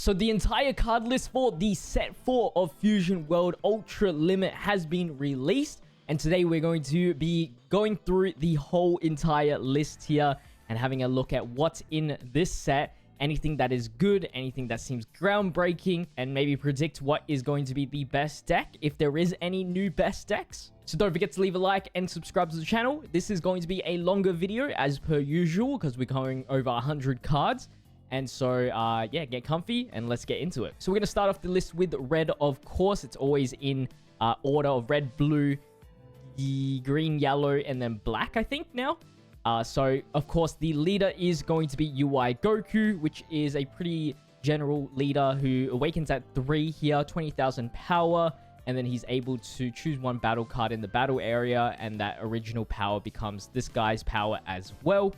So the entire card list for the set 4 of Fusion World Ultra Limit has been released. And today we're going to be going through the whole entire list here and having a look at what's in this set. Anything that is good, anything that seems groundbreaking, and maybe predict what is going to be the best deck, if there is any new best decks. So don't forget to leave a like and subscribe to the channel. This is going to be a longer video as per usual because we're going over 100 cards. And so, yeah, get comfy and let's get into it. So we're going to start off the list with red, of course. It's always in order of red, blue, green, yellow, and then black, I think, now. So, of course, the leader is going to be UI Goku, which is a pretty general leader who awakens at 3 here, 20,000 power, and then he's able to choose one battle card in the battle area, and that original power becomes this guy's power as well.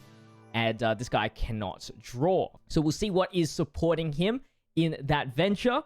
And this guy cannot draw. So we'll see what is supporting him in that venture.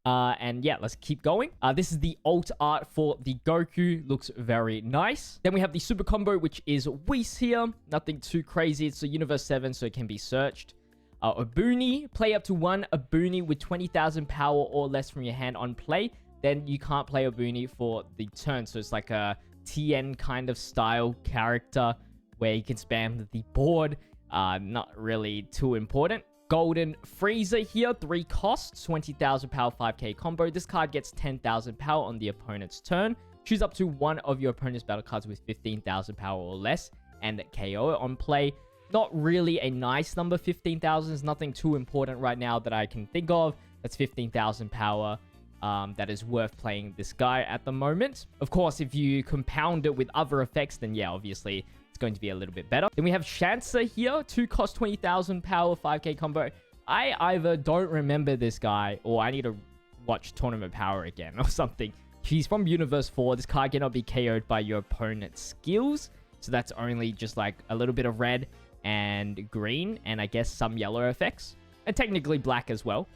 And yeah, let's keep going. This is the alt art for the Goku. Looks very nice. Then we have the super combo, which is Whis here. Nothing too crazy. It's a Universe 7, so it can be searched. Obuni. Play up to 1 Obuni with 20,000 power or less from your hand on play. Then you can't play Obuni for the turn. So it's like a TN kind of style character where you can spam the board. Not really too important. Golden Frieza here, 3 costs, 20,000 power, 5k combo. This card gets 10,000 power on the opponent's turn. Choose up to 1 of your opponent's battle cards with 15,000 power or less and KO it on play. Not really a nice number, 15,000 is nothing too important right now that I can think of. That's 15,000 power that is worth playing this guy at the moment. Of course, if you compound it with other effects, then yeah, obviously it's going to be a little bit better. Then we have Shansa here. 2 cost 20,000 power, 5k combo. I either don't remember this guy or I need to watch Tournament Power again or something. He's from Universe 4. This card cannot be KO'd by your opponent's skills. So that's only just like a little bit of red and green and I guess some yellow effects. And technically black as well.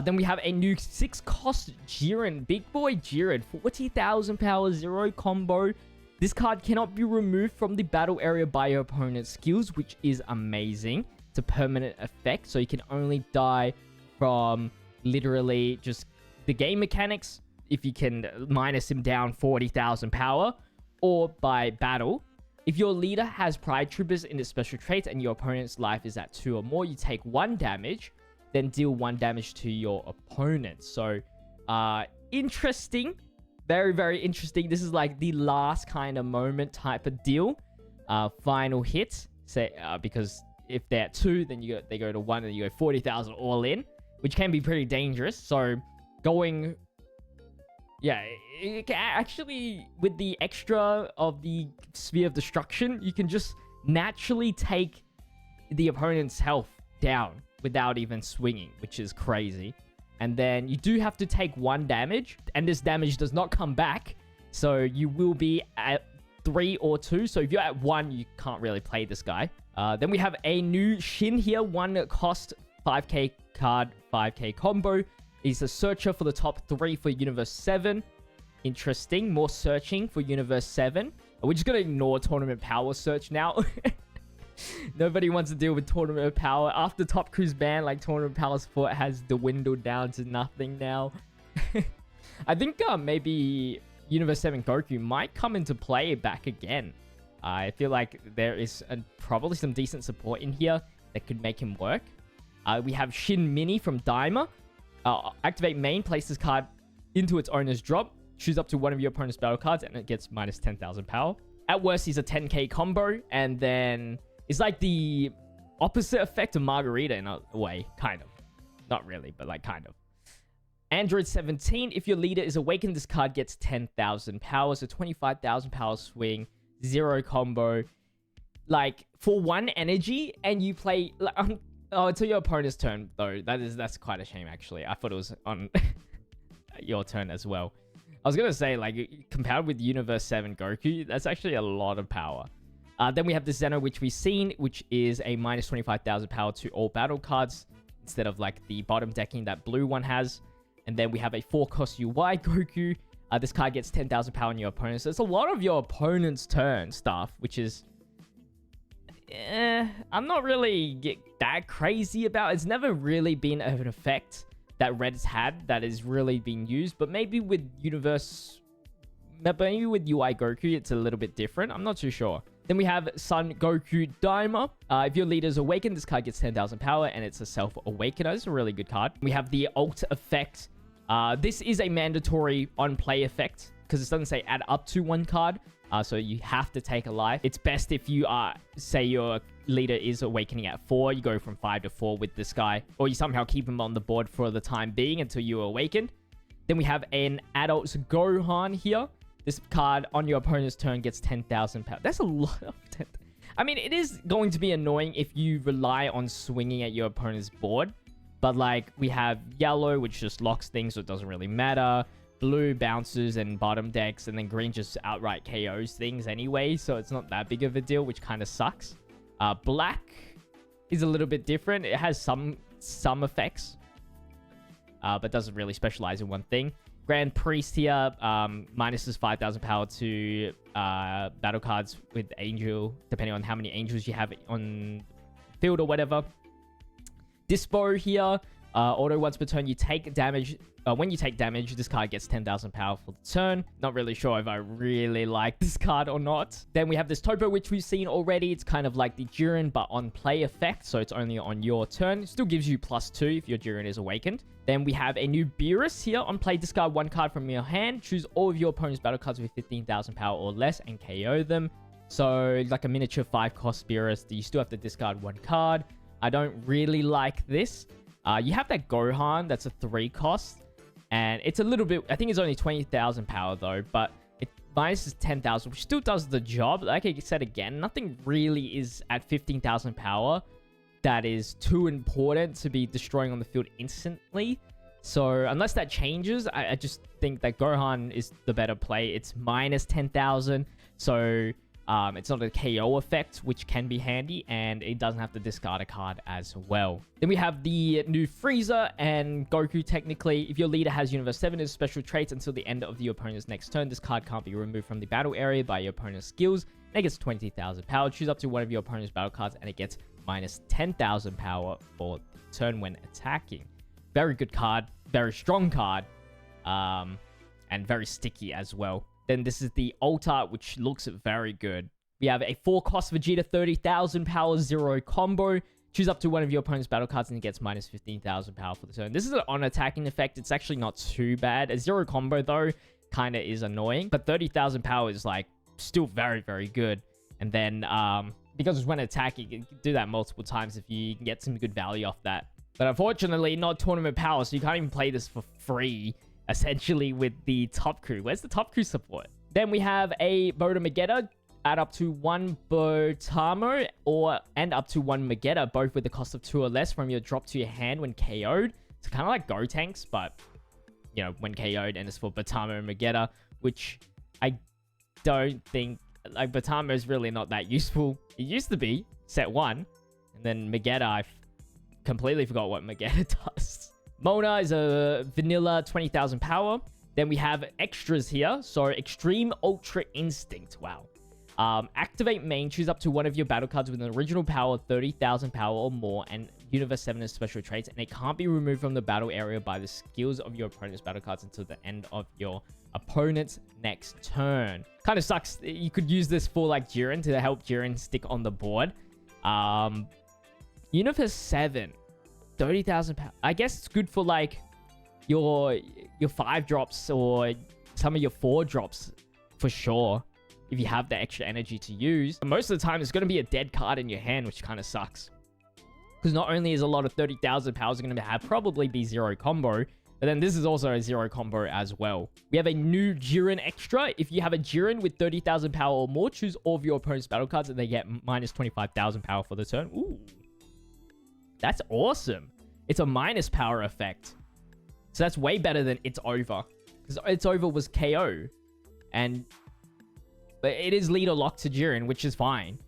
Then we have a new 6 cost Jiren. Big boy Jiren. 40,000 power, 0 combo. This card cannot be removed from the battle area by your opponent's skills, which is amazing. It's a permanent effect, so you can only die from literally just the game mechanics, if you can minus him down 40,000 power, or by battle. If your leader has Pride Troopers in its special traits and your opponent's life is at 2 or more, you take 1 damage, then deal 1 damage to your opponent. So, interesting. Very, very interesting. This is like the last kind of moment type of deal. Final hit. Say, because if they're at 2, then they go to 1 and you go 40,000 all in, which can be pretty dangerous. So going, yeah, actually with the extra of the Sphere of Destruction, you can just naturally take the opponent's health down without even swinging, which is crazy. And then you do have to take 1 damage, and this damage does not come back. So you will be at 3 or 2. So if you're at 1, you can't really play this guy. Then we have a new Shin here. 1 cost, 5k card, 5k combo. He's a searcher for the top 3 for Universe 7. Interesting. More searching for Universe 7. We're just going to ignore Tournament Power search now. Nobody wants to deal with Tournament Power. After Top Crew's ban, like, Tournament Power support has dwindled down to nothing now. I think maybe Universe 7 Goku might come into play back again. I feel like there is probably some decent support in here that could make him work. We have Shin Mini from Daima. Activate main, place this card into its owner's drop. Choose up to 1 of your opponent's battle cards, and it gets minus 10,000 power. At worst, he's a 10k combo, and then it's like the opposite effect of Margarita in a way, kind of. Not really, but like kind of. Android 17, if your leader is awakened, this card gets 10,000 power, so 25,000 power swing, 0 combo. Like, for 1 energy, and you play... oh, until your opponent's turn, though. That's quite a shame, actually. I thought it was on your turn as well. I was going to say, like, compared with Universe 7 Goku, that's actually a lot of power. Then we have the Zeno, which we've seen, which is a minus 25,000 power to all battle cards, instead of, like, the bottom decking that blue one has. And then we have a 4-cost UI Goku. This card gets 10,000 power on your opponent. So it's a lot of your opponent's turn stuff, which is... I'm not really that crazy about. It's never really been an effect that Red's had that is really being used. But maybe with Universe... Maybe with UI Goku, it's a little bit different. I'm not too sure. Then we have Son Goku Daima. If your leader is awakened, this card gets 10,000 power, and it's a self-awakener. It's a really good card. We have the Alt effect. This is a mandatory on-play effect, because it doesn't say add up to 1 card. So you have to take a life. It's best if you say your leader is awakening at 4. You go from 5 to 4 with this guy. Or you somehow keep him on the board for the time being until you awaken. Then we have an Adult Gohan here. This card on your opponent's turn gets 10,000 power. That's a lot of 10. I mean, it is going to be annoying if you rely on swinging at your opponent's board. But like, we have yellow, which just locks things, so it doesn't really matter. Blue bounces and bottom decks, and then green just outright KOs things anyway, so it's not that big of a deal, which kind of sucks. Black is a little bit different. It has some effects, but doesn't really specialize in one thing. Grand Priest here, minuses 5,000 power to battle cards with Angel, depending on how many Angels you have on field or whatever. Dispo here, auto once per turn, you take damage. When you take damage, this card gets 10,000 power for the turn. Not really sure if I really like this card or not. Then we have this Topo, which we've seen already. It's kind of like the Jiren, but on play effect, so it's only on your turn. It still gives you +2 if your Jiren is awakened. Then we have a new Beerus here. On play, discard 1 card from your hand. Choose all of your opponent's battle cards with 15,000 power or less and KO them. So, like a miniature 5-cost Beerus, you still have to discard 1 card. I don't really like this. You have that Gohan, that's a 3-cost. And it's a little bit... I think it's only 20,000 power, though. But it minuses 10,000, which still does the job. Like I said again, nothing really is at 15,000 power that is too important to be destroying on the field instantly. So, unless that changes, I just think that Gohan is the better play. It's minus 10,000. So... it's not a KO effect, which can be handy, and it doesn't have to discard a card as well. Then we have the new Frieza and Goku, technically. If your leader has Universe 7 as special traits until the end of the opponent's next turn, this card can't be removed from the battle area by your opponent's skills, and it gets 20,000 power. Choose up to one of your opponent's battle cards, and it gets minus 10,000 power for the turn when attacking. Very good card, very strong card, and very sticky as well. Then this is the alt art, which looks very good. We have a 4-cost Vegeta 30,000 power 0 combo. Choose up to one of your opponent's battle cards and it gets minus 15,000 power for the turn. This is an on-attacking effect. It's actually not too bad. A 0 combo, though, kind of is annoying. But 30,000 power is, like, still very, very good. And then, because it's when attacking, you can do that multiple times if you can get some good value off that. But unfortunately, not tournament power, so you can't even play this for free, essentially, with the top crew. Where's the top crew support? Then we have a Boda Magetta. Add up to 1 Botamo and up to 1 Magetta, both with the cost of 2 or less from your drop to your hand when KO'd. It's kind of like Gotenks, but, you know, when KO'd, and it's for Botamo and Magetta, which I don't think, like, Botamo is really not that useful. It used to be, set 1, and then Magetta, I completely forgot what Magetta does. Mona is a vanilla 20,000 power. Then we have extras here. So, Extreme Ultra Instinct. Wow. Activate main. Choose up to one of your battle cards with an original power, 30,000 power or more, and Universe 7 as special traits, and it can't be removed from the battle area by the skills of your opponent's battle cards until the end of your opponent's next turn. Kind of sucks. You could use this for, like, Jiren to help Jiren stick on the board. Universe 7, 30,000 power. I guess it's good for, like, your 5 drops or some of your 4 drops for sure, if you have the extra energy to use. But most of the time, it's going to be a dead card in your hand, which kind of sucks. Because not only is a lot of 30,000 powers going to have probably be 0 combo, but then this is also a 0 combo as well. We have a new Jiren extra. If you have a Jiren with 30,000 power or more, choose all of your opponent's battle cards and they get minus 25,000 power for the turn. Ooh. That's awesome. It's a minus power effect. So that's way better than It's Over. Because It's Over was KO. But it is leader locked to Jiren, which is fine.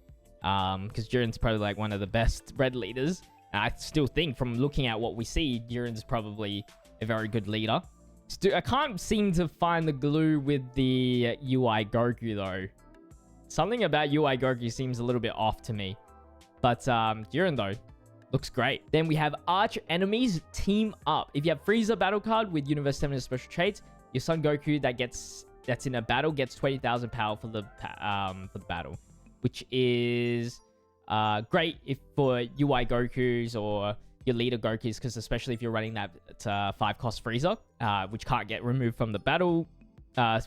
Because Jiren's probably like one of the best red leaders. And I still think from looking at what we see, Jiren's probably a very good leader. I can't seem to find the glue with the UI Goku though. Something about UI Goku seems a little bit off to me. But Jiren though, Looks great. Then we have Arch Enemies Team Up. If you have Frieza battle card with Universe 7 special traits, your Son Goku that's in a battle gets 20,000 power for the battle, which is great if for UI Gokus or your leader Gokus, because especially if you're running that 5-cost Frieza, which can't get removed from the battle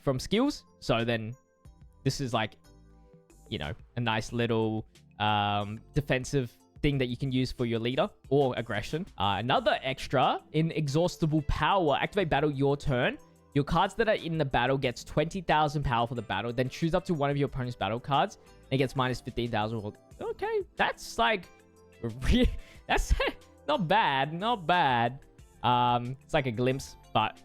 from skills. So then this is like, you know, a nice little defensive thing that you can use for your leader or aggression. Another extra, Inexhaustible Power. Activate battle your turn. Your cards that are in the battle gets 20,000 power for the battle. Then choose up to one of your opponent's battle cards. And it gets minus 15,000. Okay, that's like... that's not bad. Not bad. It's like a glimpse, but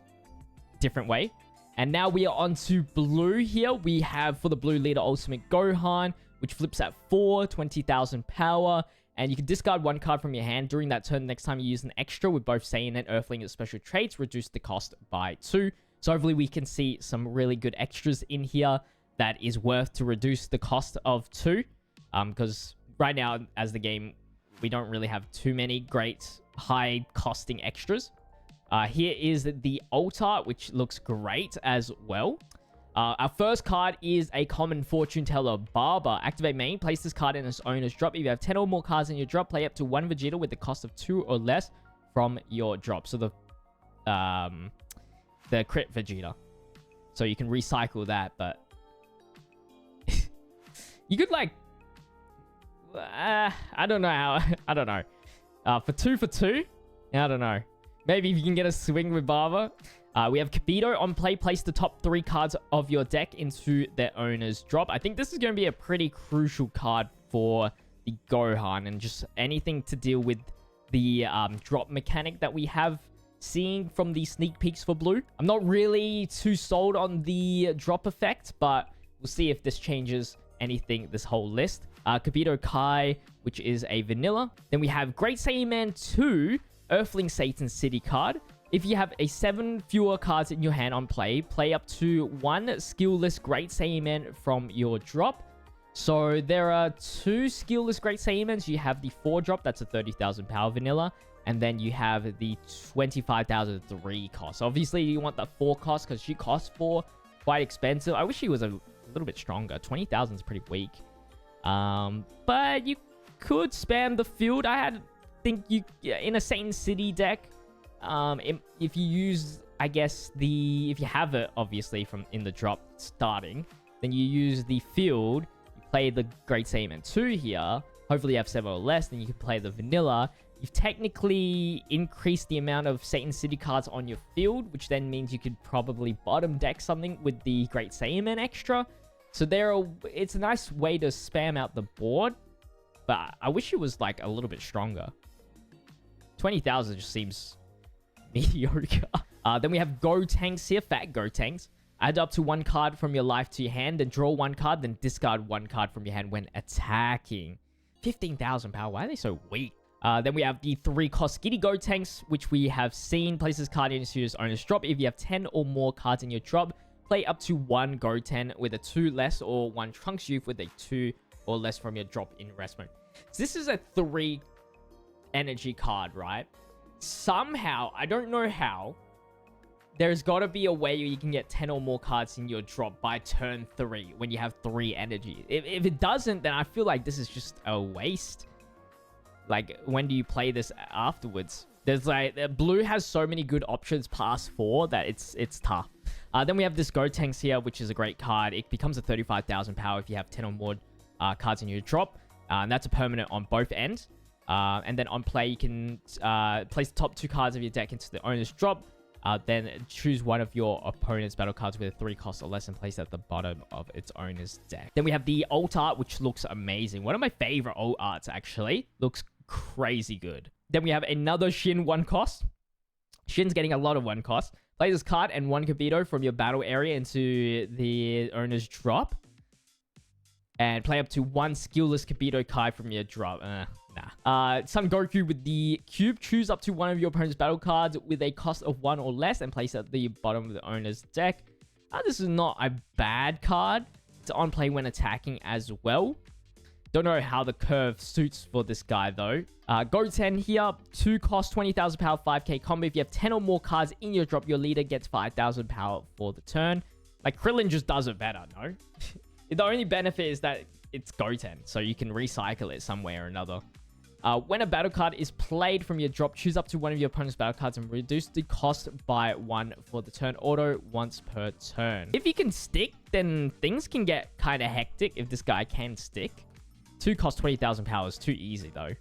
different way. And now we are on to blue here. We have for the blue leader Ultimate Gohan, which flips at 4, 20,000 power. And you can discard one card from your hand during that turn. Next time you use an extra with both Saiyan and Earthling as special traits, reduce the cost by 2. So hopefully we can see some really good extras in here that is worth to reduce the cost of 2. Because right now, as the game, we don't really have too many great high costing extras. Here is the alt art, which looks great as well. Our first card is a common fortune teller, Barber. Activate main. Place this card in its owner's drop. If you have 10 or more cards in your drop, play up to 1 Vegeta with the cost of 2 or less from your drop. So the crit Vegeta. So you can recycle that, but you could like... I don't know how... I don't know. For 2, I don't know. Maybe if you can get a swing with Barber. We have Kibito on play. Place the top 3 cards of your deck into their owner's drop. I think this is going to be a pretty crucial card for the Gohan and just anything to deal with the drop mechanic that we have seen from the sneak peeks for blue. I'm not really too sold on the drop effect, but we'll see if this changes anything, this whole list. Kibito Kai, which is a vanilla. Then we have Great Saiyaman 2, Earthling Satan City card. If you have 7 fewer cards in your hand on play, play up to 1 skillless Great Saiyaman from your drop. So there are 2 skillless Great Saiyamans. You have the 4 drop, that's a 30,000 power vanilla. And then you have the 25,000 3 cost. Obviously, you want the 4 cost because she costs 4. Quite expensive. I wish she was a little bit stronger. 20,000 is pretty weak. But you could spam the field. think you in a Satan City deck, if you use, I guess, if you have it obviously from in the drop starting, then you use the field, you play the Great Saiyaman 2 here, hopefully you have 7 or less, then you can play the vanilla. You've technically increased the amount of Satan City cards on your field, which then means you could probably bottom deck something with the Great Saiyaman extra. So it's a nice way to spam out the board, but I wish it was like a little bit stronger. 20,000 just seems mediocre. Then we have Gotenks here, fat Gotenks. Add up to 1 card from your life to your hand, then draw 1 card, then discard 1 card from your hand when attacking. 15,000 power. Why are they so weak? Then we have the 3-cost Giddy Gotenks, which we have seen. Places card into your owner's drop. If you have 10 or more cards in your drop, play up to 1 Goten with a 2 less, or 1 Trunks Youth with a 2 or less from your drop in rest mode. So this is a 3 energy card, right? Somehow, I don't know how, there's got to be a way you can get 10 or more cards in your drop by turn 3 when you have 3 energy. If it doesn't, then I feel like this is just a waste. Like, when do you play this afterwards? There's like, blue has so many good options past 4 that it's tough. Then we have this Gotenks here, which is a great card. It becomes a 35,000 power if you have 10 or more cards in your drop. And that's a permanent on both ends. And then on play, you can place the top 2 cards of your deck into the owner's drop. Then choose one of your opponent's battle cards with a 3 cost or less and place it at the bottom of its owner's deck. Then we have the alt art, which looks amazing. One of my favorite alt arts, actually. Looks crazy good. Then we have another Shin 1 cost. Shin's getting a lot of 1 cost. Play this card and 1 Kibito from your battle area into the owner's drop. And play up to 1 skillless Kibito Kai from your drop. Son Goku with the cube. Choose up to 1 of your opponent's battle cards with a cost of 1 or less and place it at the bottom of the owner's deck. This is not a bad card. It's on play when attacking as well. Don't know how the curve suits for this guy though. Goten here, 2 cost, 20,000 power, 5k combo. If you have 10 or more cards in your drop, your leader gets 5,000 power for the turn. Like, Krillin just does it better, no? The only benefit is that it's Goten, so you can recycle it somewhere or another. When a battle card is played from your drop, choose up to one of your opponent's battle cards and reduce the cost by 1 for the turn auto once per turn. If you can stick, then things can get kind of hectic if this guy can stick. 2 cost 20,000 power is too easy though.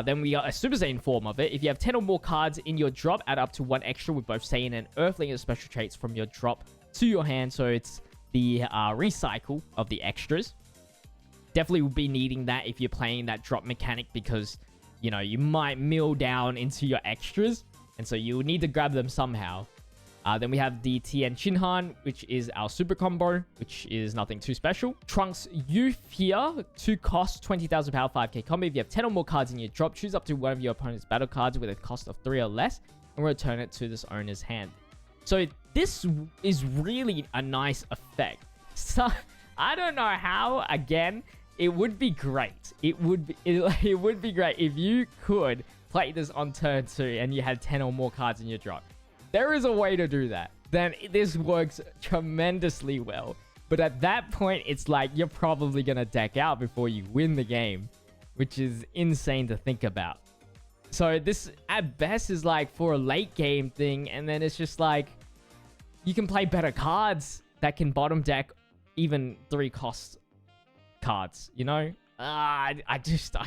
Then we got a Super Saiyan form of it. If you have 10 or more cards in your drop, add up to 1 extra with both Saiyan and Earthling as special traits from your drop to your hand. So it's the recycle of the extras. Definitely will be needing that if you're playing that drop mechanic because, you know, you might mill down into your extras. And so you will need to grab them somehow. Then we have the Tien Shinhan, which is our super combo, which is nothing too special. Trunks Youth here, 2 cost, 20,000 power, 5k combo. If you have 10 or more cards in your drop, choose up to one of your opponent's battle cards with a cost of 3 or less and return it to this owner's hand. So this is really a nice effect. So I don't know how, again, it would be great. It would be great if you could play this on turn 2 and you had 10 or more cards in your drop. There is a way to do that. Then this works tremendously well. But at that point, it's like you're probably going to deck out before you win the game, which is insane to think about. So this at best is like for a late game thing. And then it's just like you can play better cards that can bottom deck even 3 cost cards, you know? I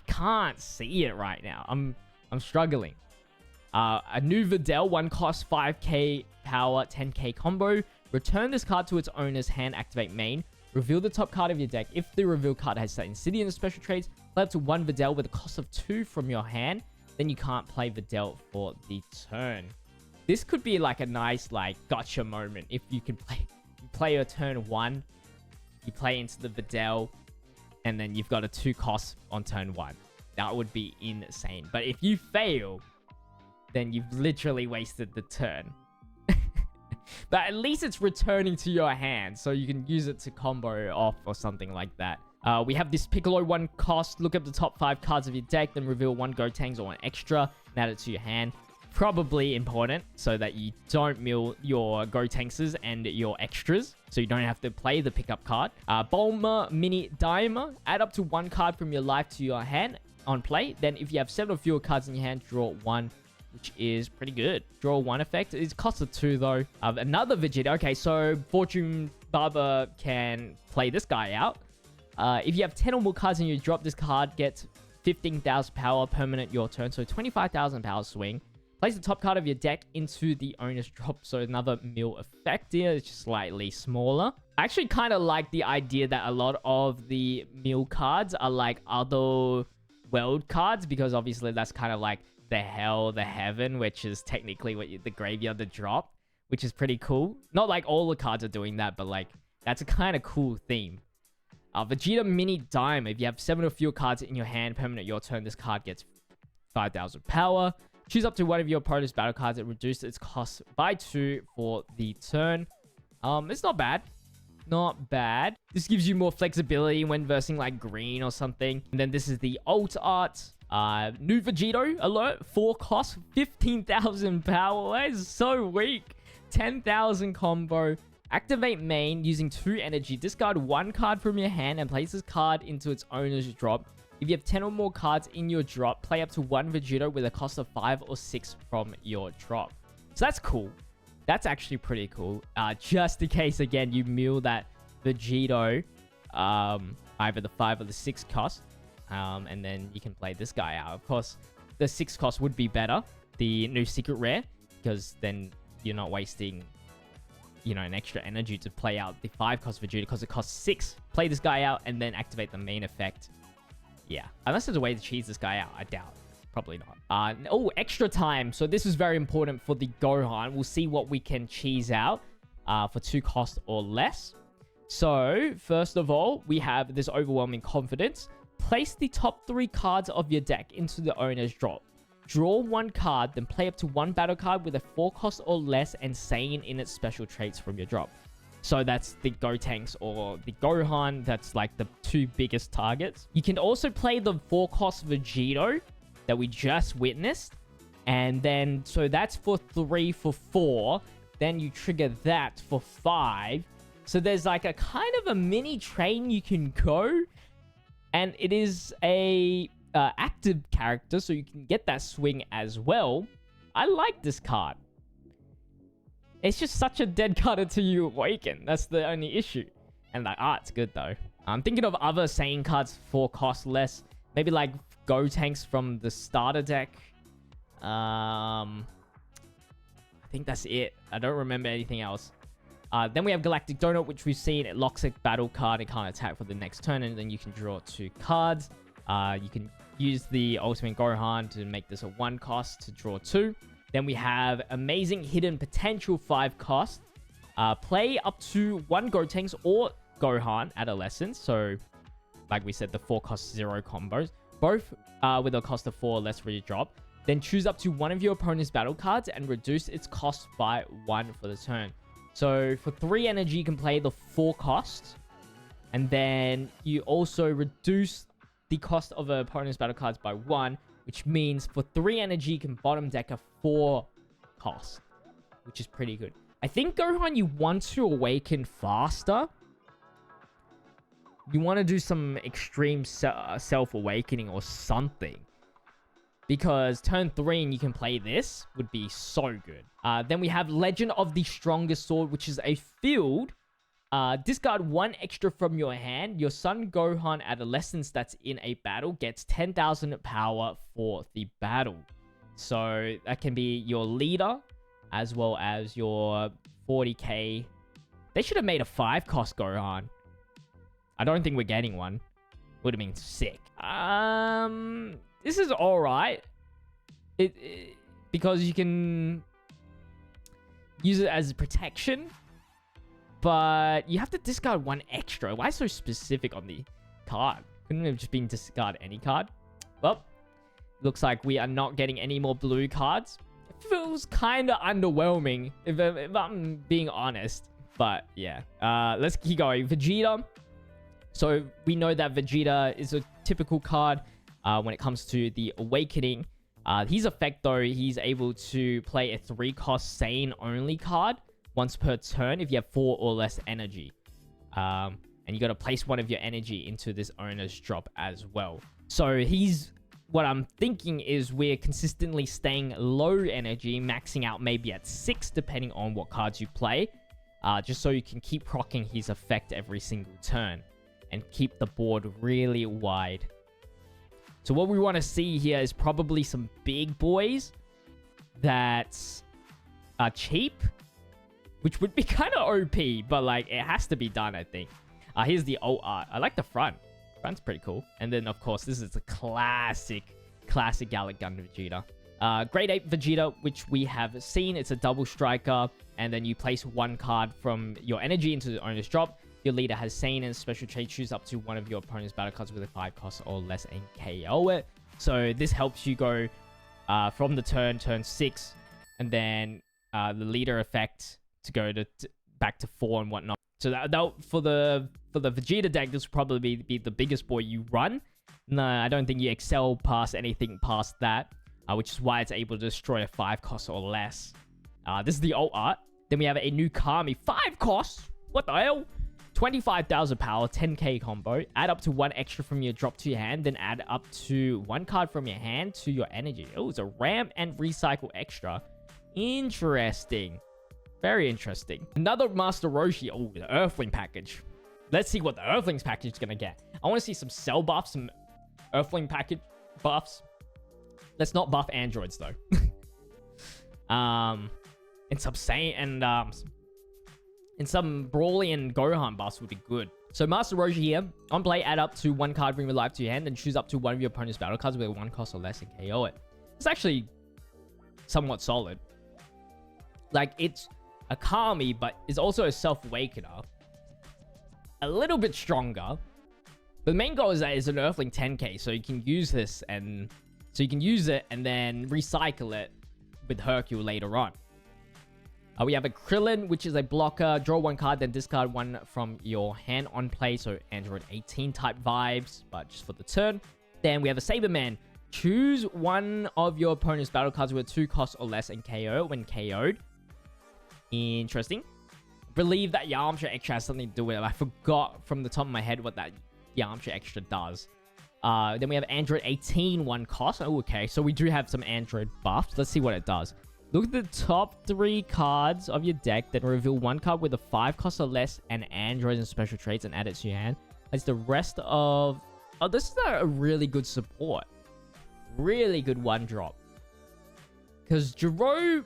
can't see it right now. I'm struggling. A new Videl, 1 cost, 5k power, 10k combo. Return this card to its owner's hand, activate main. Reveal the top card of your deck. If the reveal card has Titan City in the special trades, play up to 1 Videl with a cost of 2 from your hand. Then you can't play Videl for the turn. This could be like a nice like gotcha moment. If you can play your turn 1, you play into the Videl, and then you've got a 2 cost on turn 1. That would be insane. But if you fail, then you've literally wasted the turn. But at least it's returning to your hand, so you can use it to combo off or something like that. We have this Piccolo 1 cost. Look up the top 5 cards of your deck, then reveal 1 Gotenks or 1 extra, and add it to your hand. Probably important, so that you don't mill your Gotenkses and your extras, so you don't have to play the pickup card. Bulma Mini Daima. Add up to 1 card from your life to your hand on play. Then if you have 7 or fewer cards in your hand, draw 1, which is pretty good. Draw 1 effect. It's cost of 2 though. Another Vegeta. Okay, so Fortune Barber can play this guy out. If you have 10 or more cards in your drop, this card gets 15,000 power permanent your turn. So 25,000 power swing. Place the top card of your deck into the owner's drop. So another mill effect here. It's just slightly smaller. I actually kind of like the idea that a lot of the mill cards are like other world cards, because obviously that's kind of like the hell, the heaven, which is technically what the graveyard, the drop, which is pretty cool. Not like all the cards are doing that, but like that's a kind of cool theme. Vegeta Mini Dime. If you have 7 or fewer cards in your hand, permanent your turn, this card gets 5,000 power. Choose up to one of your opponent's battle cards and reduce its cost by 2 for the turn. It's not bad. Not bad. This gives you more flexibility when versing like green or something. And then this is the alt art. New Vegito alert. 4 cost, 15,000 power. That is so weak. 10,000 combo. Activate main using 2 energy. Discard 1 card from your hand and place this card into its owner's drop. If you have 10 or more cards in your drop, play up to 1 Vegito with a cost of 5 or 6 from your drop. So that's cool. That's actually pretty cool. Just in case, again, you mill that Vegito, either the 5 or the 6 cost, and then you can play this guy out. Of course, the 6 cost would be better, the new secret rare, because then you're not wasting, you know, an extra energy to play out the 5 cost Vegeta, because it costs 6. Play this guy out and then activate the main effect. Yeah, unless there's a way to cheese this guy out, I doubt. Probably not. Oh, extra time. So this is very important for the Gohan. We'll see what we can cheese out for 2 cost or less. So first of all, we have this overwhelming confidence. Place the top 3 cards of your deck into the owner's drop. Draw 1 card, then play up to 1 battle card with a 4 cost or less and Saiyan in its special traits from your drop. So that's the Gotenks or the Gohan. That's like the two biggest targets. You can also play the 4-cost Vegito that we just witnessed. And then, so that's for 3 for 4. Then you trigger that for 5. So there's like a kind of a mini train you can go. And it is a active character, so you can get that swing as well. I like this card. It's just such a dead card until you awaken. That's the only issue. And the art's good though. I'm thinking of other Saiyan cards for cost less. Maybe like Gotenks from the starter deck. I think that's it. I don't remember anything else. Then we have Galactic Donut, which we've seen. It locks a battle card. It can't attack for the next turn. And then you can draw 2 cards. You can use the Ultimate Gohan to make this a 1 cost to draw 2. Then we have Amazing Hidden Potential 5 cost. Play up to 1 Gotenks or Gohan Adolescence. So, like we said, the 4 cost 0 combos. Both with a cost of 4 or less redrop. Then choose up to one of your opponent's battle cards and reduce its cost by 1 for the turn. So, for 3 energy, you can play the 4 cost. And then you also reduce the cost of an opponent's battle cards by 1. Which means for 3 energy, you can bottom deck a 4 cost. Which is pretty good. I think Gohan, you want to awaken faster. You want to do some extreme self-awakening or something. Because turn 3 and you can play this would be so good. Then we have Legend of the Strongest Sword, which is a field. Discard 1 extra from your hand. Your Son Gohan Adolescence that's in a battle gets 10,000 power for the battle. So that can be your leader as well as your 40k. They should have made a 5-cost Gohan. I don't think we're getting one. Would have been sick. This is alright. Because you can use it as protection. But you have to discard 1 extra. Why so specific on the card? Couldn't it have just been discard any card? Well, looks like we are not getting any more blue cards. It feels kind of underwhelming, if I'm being honest. But yeah, let's keep going. Vegeta. So we know that Vegeta is a typical card when it comes to the Awakening. His effect though, he's able to play a 3-cost Saiyan only card once per turn if you have 4 or less energy. And you got to place 1 of your energy into this owner's drop as well. So what I'm thinking is we're consistently staying low energy, maxing out maybe at 6 depending on what cards you play. Just so you can keep proccing his effect every single turn. And keep the board really wide. So what we want to see here is probably some big boys that are cheap. Which would be kind of OP, but like it has to be done, I think. Here's the old art. I like the front. Front's pretty cool. And then, of course, this is the classic Gallic Gun Vegeta. Grade 8 Vegeta, which we have seen. It's a double striker. And then you place 1 card from your energy into the owner's drop. Your leader has Saiyan and special trait. Choose up to one of your opponent's battle cards with a 5 cost or less and KO it. So this helps you go from the turn 6. And then the leader effect to go to back to 4 and whatnot. So that for the Vegeta deck, this will probably be the biggest boy you run. No, I don't think you excel past anything past that, which is why it's able to destroy a 5 cost or less. This is the alt art. Then we have a new Kami, 5 costs. What the hell? 25,000 power, 10k combo. Add up to 1 extra from your drop to your hand, then add up to 1 card from your hand to your energy. Oh, it's a ramp and recycle extra. Interesting. Very interesting. Another Master Roshi. Oh, the Earthling package. Let's see what the Earthlings package is going to get. I want to see some cell buffs, some Earthling package buffs. Let's not buff androids, though. And some Saiyan and some Broly and Gohan buffs would be good. So Master Roshi here. On play, add up to 1 card, bring your life to your hand, and choose up to 1 of your opponent's battle cards with 1 cost or less and KO it. It's actually somewhat solid. Like, it's a Kami, but is also a self-awakener. A little bit stronger. But the main goal is that it's an Earthling 10k, so you can use this and... So you can use it and then recycle it with Hercule later on. We have a Krillin, which is a blocker. Draw one card, then discard one from your hand on play. So Android 18 type vibes, but just for the turn. Then we have a Saberman. Choose one of your opponent's battle cards with 2 costs or less and KO when KO'd. Interesting. Believe that Yamcha Extra has something to do with it. I forgot from the top of my head what that Yamcha Extra does. Then we have Android 18, 1 cost. Oh, okay. So we do have some Android buffs. Let's see what it does. Look at the top 3 cards of your deck, then reveal 1 card with a 5 cost or less and Androids and special traits and add it to your hand. As the rest of... Oh, this is a really good support. Really good 1-drop. Because Jiro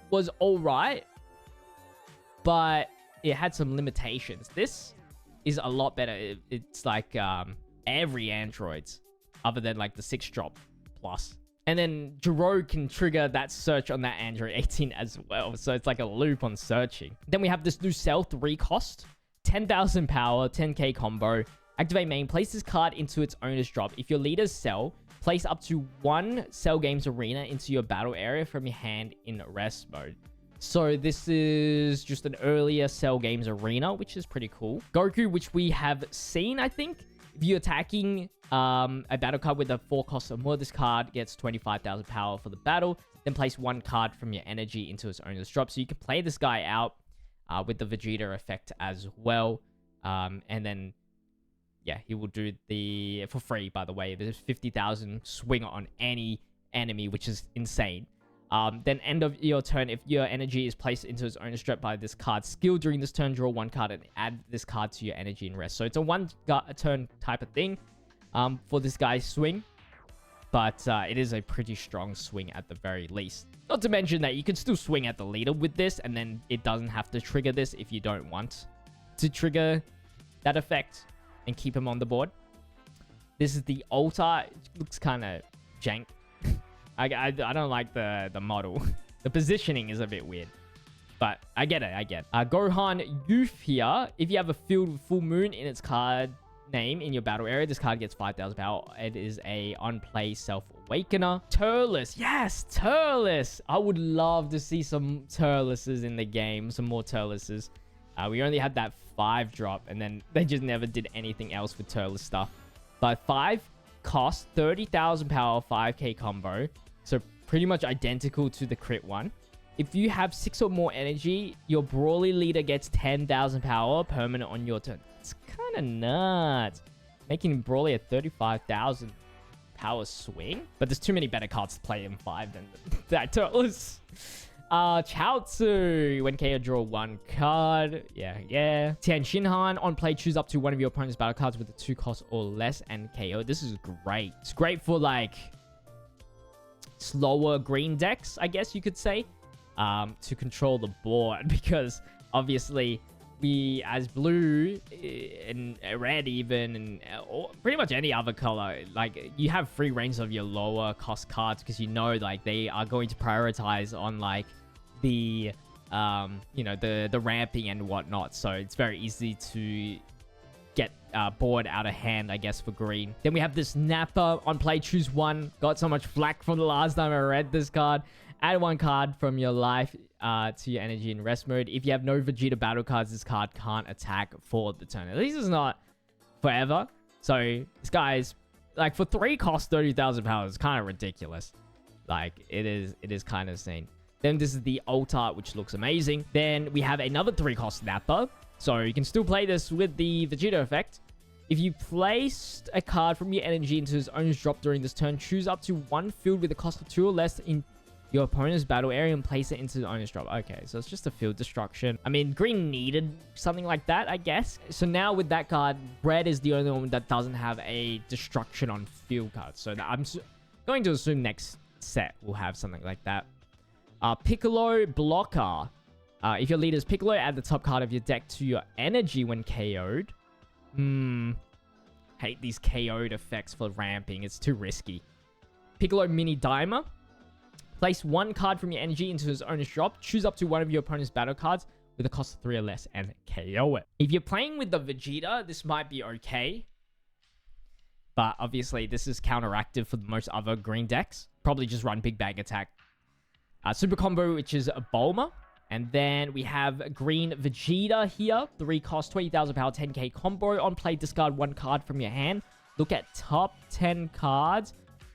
was alright, but it had some limitations. This is a lot better. It's like every Androids, other than like the 6-drop plus. And then Jiro can trigger that search on that Android 18 as well. So it's like a loop on searching. Then we have this new Cell 3 cost. 10,000 power, 10k combo. Activate main. Place this card into its owner's drop. If your leader's Cell, place up to 1 Cell Games Arena into your battle area from your hand in rest mode. So this is just an earlier Cell Games Arena, which is pretty cool. Goku, which we have seen, I think. If you're attacking a battle card with a 4 cost or more, this card gets 25,000 power for the battle. Then place 1 card from your energy into its owner's drop. So you can play this guy out with the Vegeta effect as well. And then, yeah, he will do the... For free, by the way. There's 50,000 swing on any enemy, which is insane. Then end of your turn, if your energy is placed into its owner's drop by this card's skill during this turn, draw 1 card and add this card to your energy and rest. So it's a 1-turn type of thing for this guy's swing. But it is a pretty strong swing at the very least. Not to mention that you can still swing at the leader with this, and then it doesn't have to trigger this if you don't want to trigger that effect and keep him on the board. This is the altar. It looks kind of jank. I don't like the model. The positioning is a bit weird. But I get it, Gohan Youth here. If you have a field with full moon in its card name in your battle area, this card gets 5,000 power. It is a on-play self-awakener. Turles. Yes, Turles. I would love to see some Turleses in the game. Some more Turleses. We only had that 5-drop, and then they just never did anything else with Turles stuff. But 5 cost, 30,000 power, 5k combo. So pretty much identical to the crit one. If you have 6 or more energy, your Broly leader gets 10,000 power permanent on your turn. It's kind of nuts. Making Broly a 35,000 power swing. But there's too many better cards to play in 5 than that Turles. Chaozu. When KO, draw 1 card. Yeah. Tian Shinhan. On play, choose up to 1 of your opponent's battle cards with a 2 cost or less and KO. This is great. It's great for like slower green decks, I guess you could say, to control the board, because obviously we as blue and red even, and pretty much any other color, like you have free range of your lower cost cards, because you know like they are going to prioritize on like the you know, the ramping and whatnot. So it's very easy to get bored out of hand, I guess, for green. Then we have this Nappa. On play, choose 1. Got so much flack from the last time I read this card. Add 1 card from your life to your energy in rest mode. If you have no Vegeta battle cards, this card can't attack for the turn. At least it's not forever. So this guy's like, for 3 cost 30,000 power, it's kind of ridiculous. Like it is kind of insane. Then this is the altar, which looks amazing. Then we have another 3 cost Nappa. So you can still play this with the Vegeta effect. If you placed a card from your energy into his owner's drop during this turn, choose up to 1 field with a cost of 2 or less in your opponent's battle area and place it into the owner's drop. Okay, so it's just a field destruction. I mean, green needed something like that, I guess. So now with that card, red is the only one that doesn't have a destruction on field cards. So I'm going to assume next set will have something like that. Piccolo blocker. If your leader's Piccolo, add the top card of your deck to your energy when KO'd. Hate these KO'd effects for ramping. It's too risky. Piccolo Mini Dimer. Place 1 card from your energy into his owner's drop. Choose up to 1 of your opponent's battle cards with a cost of 3 or less and KO it. If you're playing with the Vegeta, this might be okay. But obviously, this is counteractive for most other green decks. Probably just run Big Bang Attack. Super combo, which is a Bulma. And then we have Green Vegeta here. 3 cost, 20,000 power, 10k combo. On play, discard 1 card from your hand. Look at top 10 cards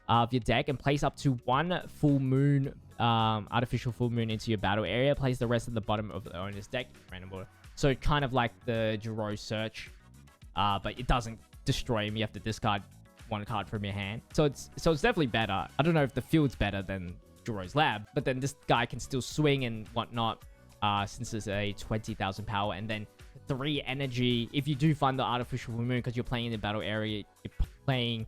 of your deck and place up to 1 full moon, artificial full moon into your battle area. Place the rest at the bottom of the owner's deck. Random order. So kind of like the Jiro search, but it doesn't destroy him. You have to discard 1 card from your hand. So it's definitely better. I don't know if the field's better than Jiro's lab, but then this guy can still swing and whatnot, since it's a 20,000 power. And then 3 energy. If you do find the artificial full moon because you're playing in the battle area, you're playing,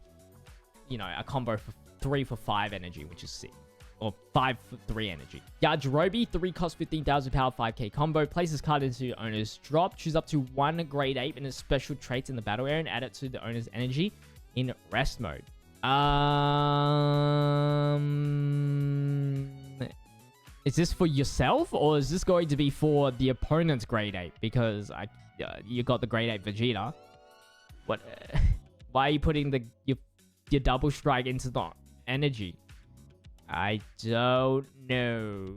you know, a combo for 3 for 5 energy, which is sick. Or 5 for 3 energy. Yajirobe, 3 cost, 15,000 power, 5k combo. Place this card into your owner's drop. Choose up to 1 grade 8 and its special traits in the battle area and add it to the owner's energy in rest mode. Is this for yourself or is this going to be for the opponent's grade 8? Because you got the grade 8 Vegeta. What? Why are you putting your double strike into the energy? I don't know.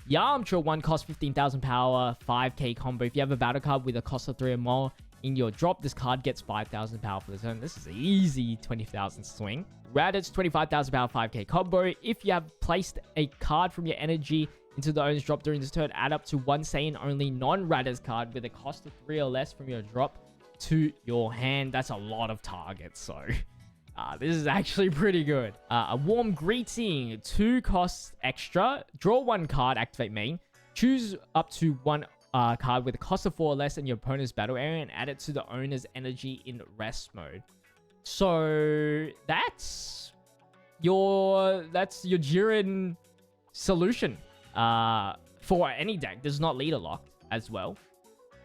Yamcha, 1 cost, 15,000 power, 5k combo. If you have a battle card with a cost of 3 or more in your drop, this card gets 5,000 power for the turn. This is an easy 20,000 swing. Raditz, 25,000 power, 5k combo. If you have placed a card from your energy into the owner's drop during this turn, add up to 1 Saiyan only non-Raditz card with a cost of 3 or less from your drop to your hand. That's a lot of targets, so this is actually pretty good. A warm greeting, 2 costs extra. Draw 1 card, activate main. Choose up to 1 card with a cost of 4 or less in your opponent's battle area and add it to the owner's energy in rest mode. So that's your Jiren solution for any deck. This is not leader locked as well.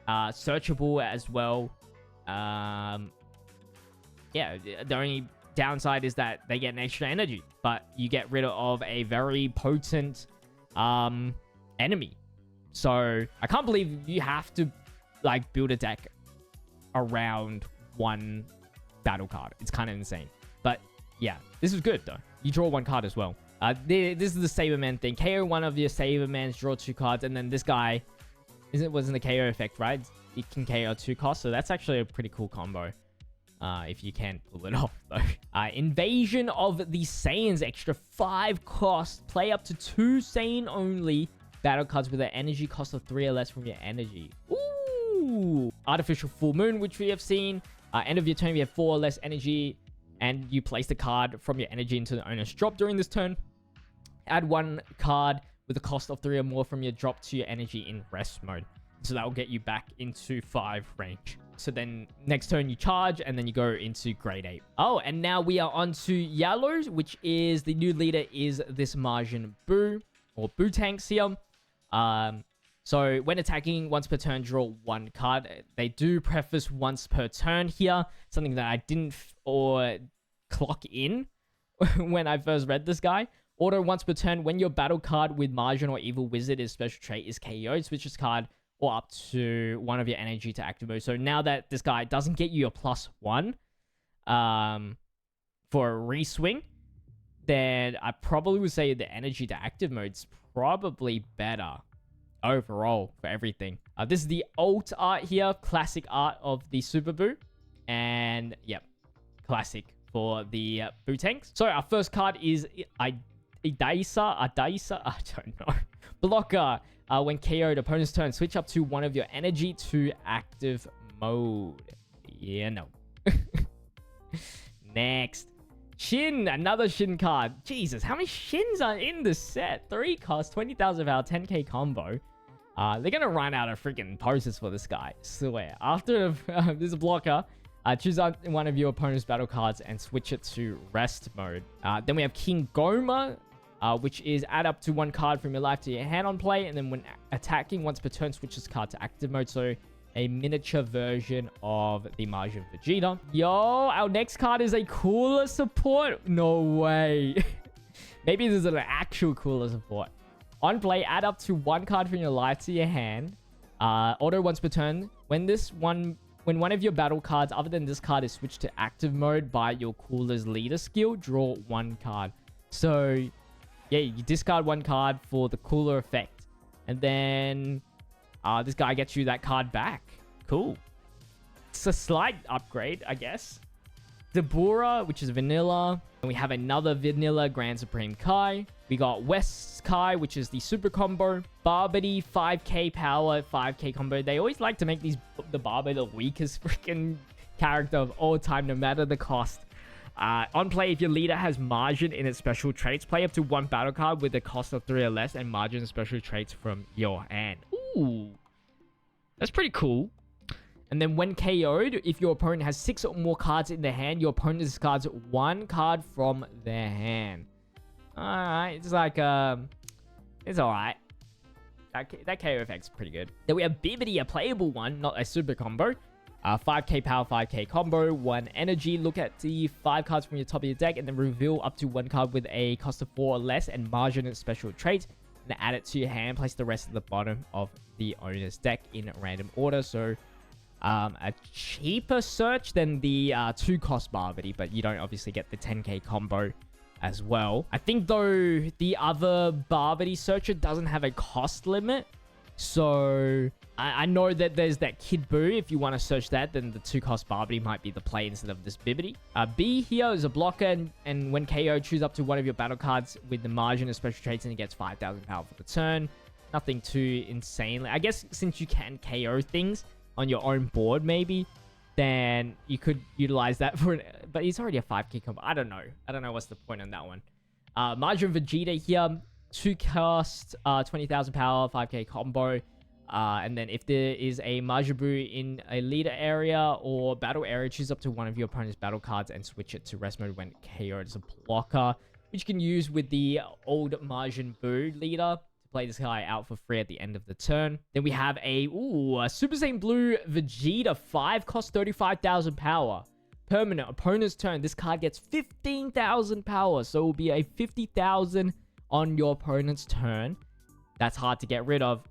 Searchable as well. Yeah, the only downside is that they get an extra energy, but you get rid of a very potent enemy. So I can't believe you have to like build a deck around 1 battle card. It's kind of insane. But yeah, this is good though. You draw 1 card as well. This is the Saberman thing. KO 1 of your Sabermans, draw 2 cards, and then this guy wasn't the KO effect, right? It can KO 2 costs, so that's actually a pretty cool combo. If you can pull it off though. Invasion of the Saiyans, extra 5 cost. Play up to 2 Saiyan only battle cards with an energy cost of 3 or less from your energy. Ooh! Artificial full moon, which we have seen. End of your turn, you have 4 or less energy, and you place the card from your energy into the owner's drop during this turn. Add 1 card with a cost of 3 or more from your drop to your energy in rest mode. So that will get you back into 5 range. So then next turn you charge and then you go into grade 8. Oh, and now we are on to yellow, which is the new leader is this Majin Buu or Buu tanks here. So when attacking once per turn, draw 1 card. They do preface once per turn here. Something that I didn't clock in when I first read this guy. Auto once per turn. When your battle card with Majin or Evil Wizard is special trait is KO'd, switch this card or up to 1 of your energy to active mode. So now that this guy doesn't get you a +1 for a reswing, then I probably would say the energy to active mode's probably better overall for everything. This is the alt art here, classic art of the Super Buu, and yep, classic for the Buu tanks. So our first card is Adaisa, I don't know. Blocker. When KO'd opponent's turn, switch up to 1 of your energy to active mode. Yeah, no. Next. Shin, another Shin card. Jesus, how many Shins are in this set? 3 cost, 20,000 power, 10k combo. They're gonna run out of freaking poses for this guy. Swear. After this blocker, choose 1 of your opponent's battle cards and switch it to rest mode. Then we have King Goma, which is add up to 1 card from your life to your hand on play, and then when attacking once per turn, switch this card to active mode. So a miniature version of the Majin Vegeta. Yo, our next card is a cooler support. No way. Maybe this is an actual cooler support. On play, add up to 1 card from your life to your hand. Auto once per turn. When one of your battle cards other than this card is switched to active mode by your cooler's leader skill, draw 1 card. So Yeah, you discard one card for the cooler effect. And then this guy gets you that card back. Cool. It's a slight upgrade, I guess. Deborah, which is vanilla. And we have another vanilla Grand Supreme Kai. We got West Kai, which is the super combo. Barbity, 5k power, 5k combo. They always like to make the Barber the weakest freaking character of all time, no matter the cost. On play, if your leader has margin in its special traits, play up to one battle card with a cost of 3 or less and margin in special traits from your hand. Ooh. That's pretty cool. And then when KO'd, if your opponent has 6 or more cards in their hand, your opponent discards 1 card from their hand. Alright, it's like, it's alright. That KO effect's pretty good. Then we have Bibbidi, a playable one, not a super combo. 5k power, 5k combo, 1 energy. Look at the 5 cards from your top of your deck and then reveal up to 1 card with a cost of 4 or less and margin its special trait. And add it to your hand. Place the rest at the bottom of the owner's deck in random order. So, a cheaper search than the 2-cost Barbity, but you don't obviously get the 10k combo as well. I think, though, the other Barbity searcher doesn't have a cost limit. So, I know that there's that Kid Boo. If you want to search that, then the 2-cost Barbity might be the play instead of this Bibbidi. B here is a blocker, and when KO, choose up to one of your battle cards with the margin of special traits, and it gets 5,000 power for the turn. Nothing too insane. I guess since you can KO things on your own board, maybe, then you could utilize that for it. But he's already a 5k combo. I don't know. I don't know what's the point on that one. Margin Vegeta here. 2-cost, 20,000 power, 5k combo. And then if there is a Majin Buu in a leader area or battle area, choose up to one of your opponent's battle cards and switch it to rest mode when KO as a blocker, which you can use with the old Majin Buu leader to play this guy out for free at the end of the turn. Then we have a Super Saiyan Blue Vegeta, 5 cost 35,000 power. Permanent, opponent's turn. This card gets 15,000 power, so it will be a 50,000 on your opponent's turn. That's hard to get rid of.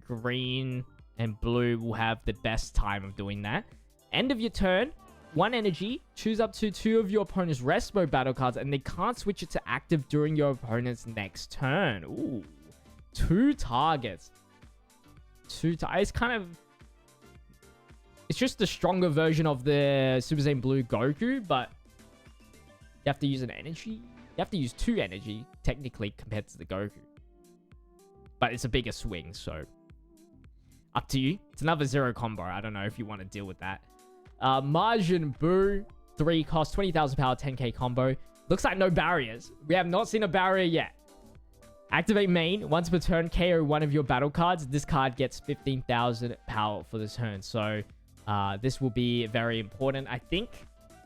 Green and blue will have the best time of doing that. End of your turn, 1 energy. Choose up to 2 of your opponent's rest mode battle cards, and they can't switch it to active during your opponent's next turn. Ooh. 2 targets. It's kind of... It's just the stronger version of the Super Saiyan Blue Goku, but you have to use an energy. You have to use 2 energy, technically, compared to the Goku. But it's a bigger swing, so... Up to you. It's another 0 combo. I don't know if you want to deal with that. Majin Buu, 3 cost, 20,000 power, 10k combo. Looks like no barriers. We have not seen a barrier yet. Activate main. Once per turn, KO one of your battle cards. This card gets 15,000 power for this turn. So, this will be very important, I think.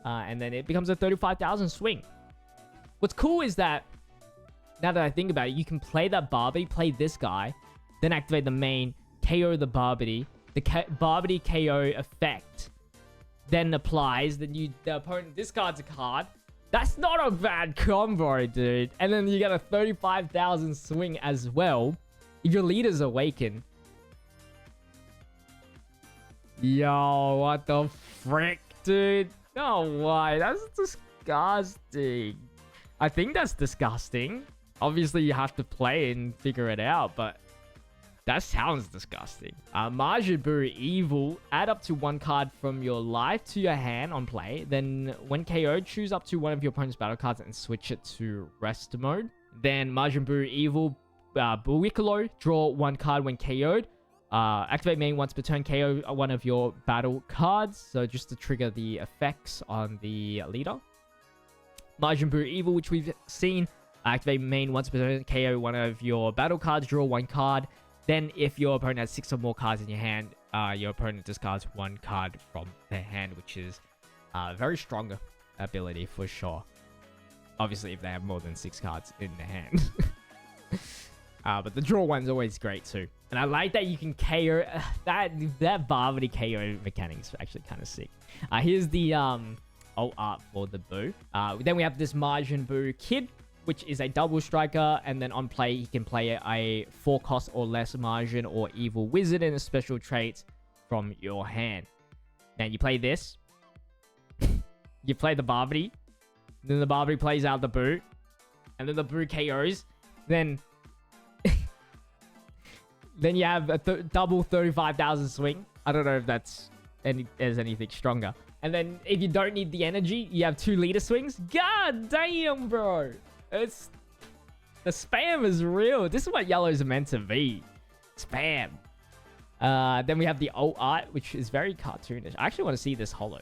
And then it becomes a 35,000 swing. What's cool is that, now that I think about it, you can play that Barbie, play this guy, then activate the main, KO the Barbity. The Barbity KO effect then applies. Then the opponent discards a card. That's not a bad combo, dude. And then you get a 35,000 swing as well. If your leader's awakened. Yo, what the frick, dude? No way. That's disgusting. I think that's disgusting. Obviously, you have to play and figure it out, but that sounds disgusting. Majin Buu Evil. Add up to 1 card from your life to your hand on play. Then, when KO, choose up to one of your opponent's battle cards and switch it to rest mode. Then, Majin Buu Evil Buikolo. Draw 1 card when KO'd. Activate main once per turn. KO one of your battle cards. So, just to trigger the effects on the leader. Majin Buu Evil, which we've seen. Activate main once per turn. KO one of your battle cards. Draw 1 card. Then, if your opponent has 6 or more cards in your hand, your opponent discards 1 card from their hand, which is a very strong ability for sure. Obviously, if they have more than 6 cards in their hand. But the draw one's always great too. And I like that you can KO. That Barbity KO mechanic is actually kind of sick. Here's the alt art for the Boo. Then we have this Majin Buu Kid, which is a double striker, and then on play, he can play a 4 cost or less Majin or Evil Wizard and a special trait from your hand. Now, you play this. You play the Barbity. Then the Barbity plays out the Boo. And then the Boo KOs. then then you have a double 35,000 swing. I don't know if there's anything stronger. And then if you don't need the energy, you have 2 leader swings. God damn, bro. The spam is real. This is what yellows are meant to be. Spam. Then we have the alt art, which is very cartoonish. I actually want to see this holo.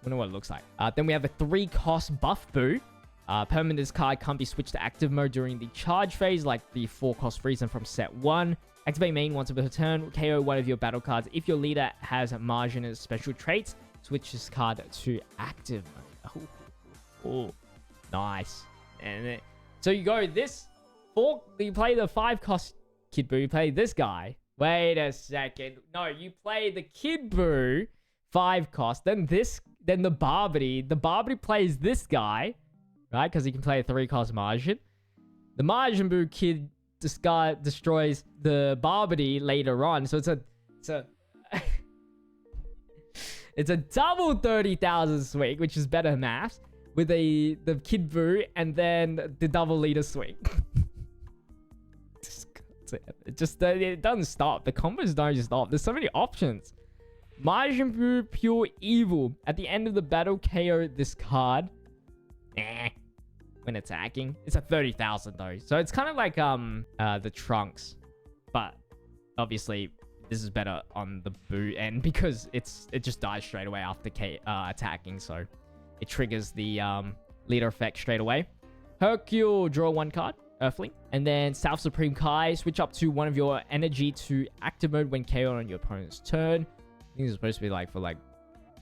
Wonder what it looks like. Then we have a 3-cost buff boo. Permanent this card can't be switched to active mode during the charge phase, like the 4-cost Friesen from set 1. Activate main once per turn. KO one of your battle cards. If your leader has margin as special traits, switch this card to active mode. Oh, nice. And so you go this 4. You play the 5-cost Kid Boo. You play this guy. Wait a second. No, you play the Kid Boo 5-cost. Then the Barbity. The Barbity plays this guy. Right, because he can play a 3-cost Margin. The Margin Boo Kid destroys the Barbity later on. So it's a it's a double 30,000 swing, which is better maths, with the Kid Boo and then the double leader swing. It doesn't stop. The combos don't stop. There's so many options. Margin Boo Pure Evil. At the end of the battle, KO this card. When attacking. It's a 30,000 though. So it's kind of like the Trunks. But obviously this is better on the Boo end because it just dies straight away after attacking. So it triggers the leader effect straight away. Hercule, draw 1 card. Earthling. And then South Supreme Kai. Switch up to one of your energy to active mode when KO on your opponent's turn. I think it's supposed to be like for like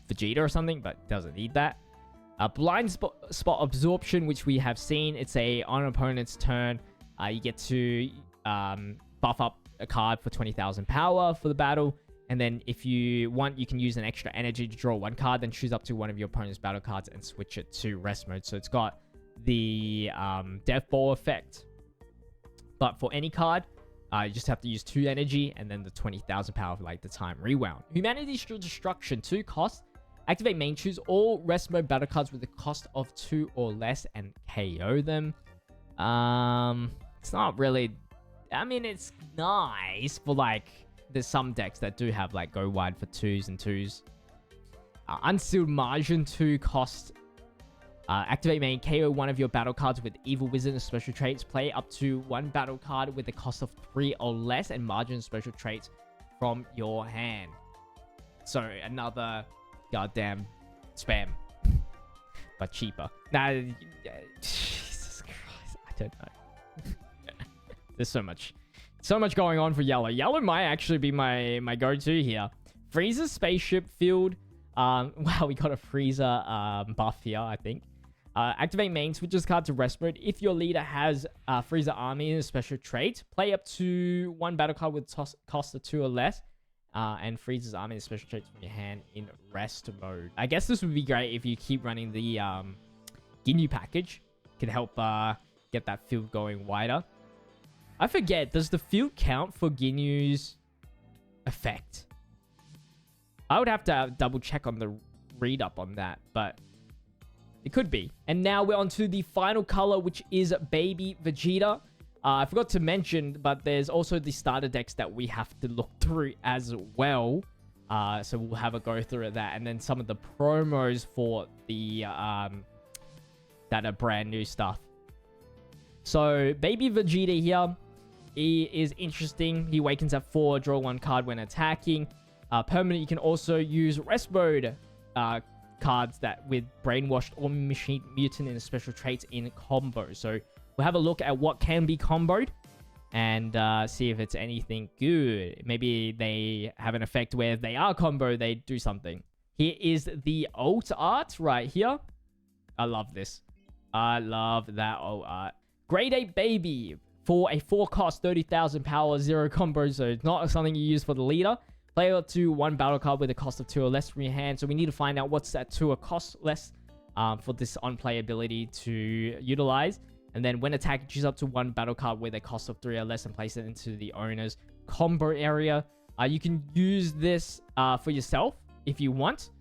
Vegeta or something, but doesn't need that. Blind spot absorption, which we have seen. It's on an opponent's turn. You get to buff up a card for 20,000 power for the battle. And then if you want, you can use an extra energy to draw 1 card, then choose up to one of your opponent's battle cards and switch it to rest mode. So it's got the Death Ball effect. But for any card, you just have to use 2 energy and then the 20,000 power for like the time rewound. Humanity's Destruction, 2 costs. Activate main, choose all rest mode battle cards with a cost of 2 or less and KO them. It's not really... I mean, it's nice, but like, there's some decks that do have like go wide for 2s and 2s. Unsealed Margin, 2 cost. Activate main, KO one of your battle cards with Evil Wizard and special traits. Play up to 1 battle card with a cost of 3 or less and margin special traits from your hand. So another... goddamn spam, but cheaper. Nah, Jesus Christ, I don't know. There's so much going on for yellow. Yellow might actually be my go-to here. Frieza Spaceship Field. Wow, we got a Frieza buff here, I think. Activate main, switch this card to rest mode. If your leader has Frieza Army and a special trait, play up to 1 battle card with cost of 2 or less. And Frieza's Army and special traits from your hand in rest mode. I guess this would be great if you keep running the Ginyu package. Can help get that field going wider. I forget, does the field count for Ginyu's effect? I would have to double check on the read up on that, but it could be. And now we're on to the final color, which is Baby Vegeta. I forgot to mention, but there's also the starter decks that we have to look through as well. So we'll have a go through that. And then some of the promos for the that are brand new stuff. So Baby Vegeta here, he is interesting. He awakens at 4, draw 1 card when attacking. Permanent, you can also use rest mode cards that with Brainwashed or Machine Mutant and special traits in combo. So we'll have a look at what can be comboed and see if it's anything good. Maybe they have an effect where if they are combo, they do something. Here is the alt art right here. I love this. I love that alt art. Grade 8 Baby for a 4 cost, 30,000 power, 0 combo. So it's not something you use for the leader. Play up to 1 battle card with a cost of 2 or less from your hand. So we need to find out what's that 2 or cost less for this on-play ability to utilize. And then when attacked, choose up to 1 battle card with a cost of 3 or less and place it into the owner's combo area. You can use this for yourself if you want.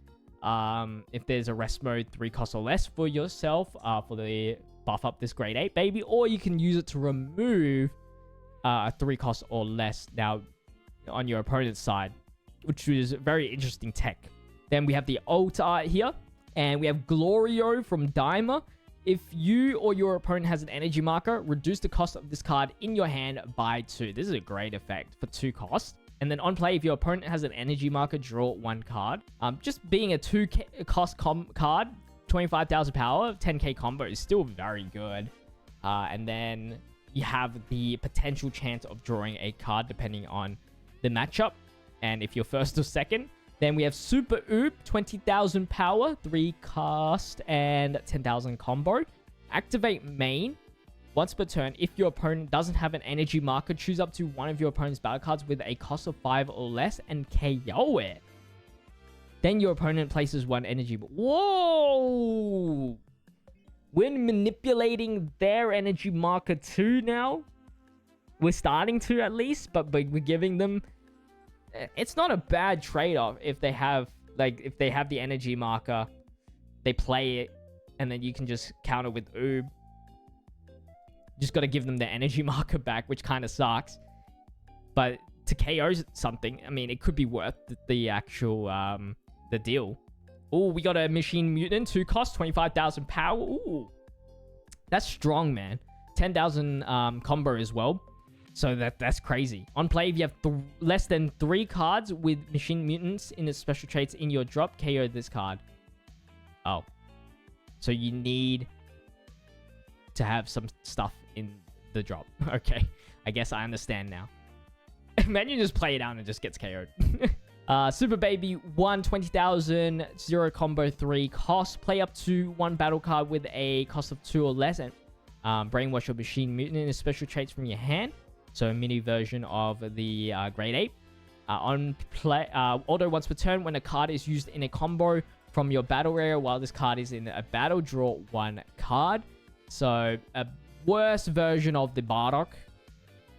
If there's a rest mode 3 cost or less for yourself for the buff up this grade 8 baby, or you can use it to remove a 3 cost or less now on your opponent's side, which is very interesting tech. Then we have the alt art here, and we have Glorio from Dimer. If you or your opponent has an energy marker, reduce the cost of this card in your hand by 2. This is a great effect for 2 costs. And then on play, if your opponent has an energy marker, draw 1 card. Just being a 2 cost card, 25,000 power, 10k combo is still very good. And then you have the potential chance of drawing a card depending on the matchup. And if you're first or second, then we have Super Oob, 20,000 power, 3 cast, and 10,000 combo. Activate main. Once per turn, if your opponent doesn't have an energy marker, choose up to one of your opponent's battle cards with a cost of 5 or less and KO it. Then your opponent places 1 energy. Whoa! When manipulating their energy marker too now. We're starting to at least, but we're giving them... It's not a bad trade-off if they have the energy marker, they play it, and then you can just counter with Oob. Just got to give them the energy marker back, which kind of sucks. But to KO something, I mean, it could be worth the actual the deal. Oh, we got a Machine Mutant, 2 cost, 25,000 power. Ooh, that's strong, man. 10,000 combo as well. So that's crazy. On play, if you have less than 3 cards with Machine Mutants in its special traits in your drop, KO this card. Oh. So you need to have some stuff in the drop. Okay. I guess I understand now. Imagine just play it out and it just gets KO'd. Super Baby 1, 20,000, 0 combo, 3 cost. Play up to 1 battle card with a cost of 2 or less. And brainwash your Machine Mutant in its special traits from your hand. So a mini version of the grade 8. On play, auto once per turn, when a card is used in a combo from your battle area while this card is in a battle, draw 1 card. So a worse version of the Bardock,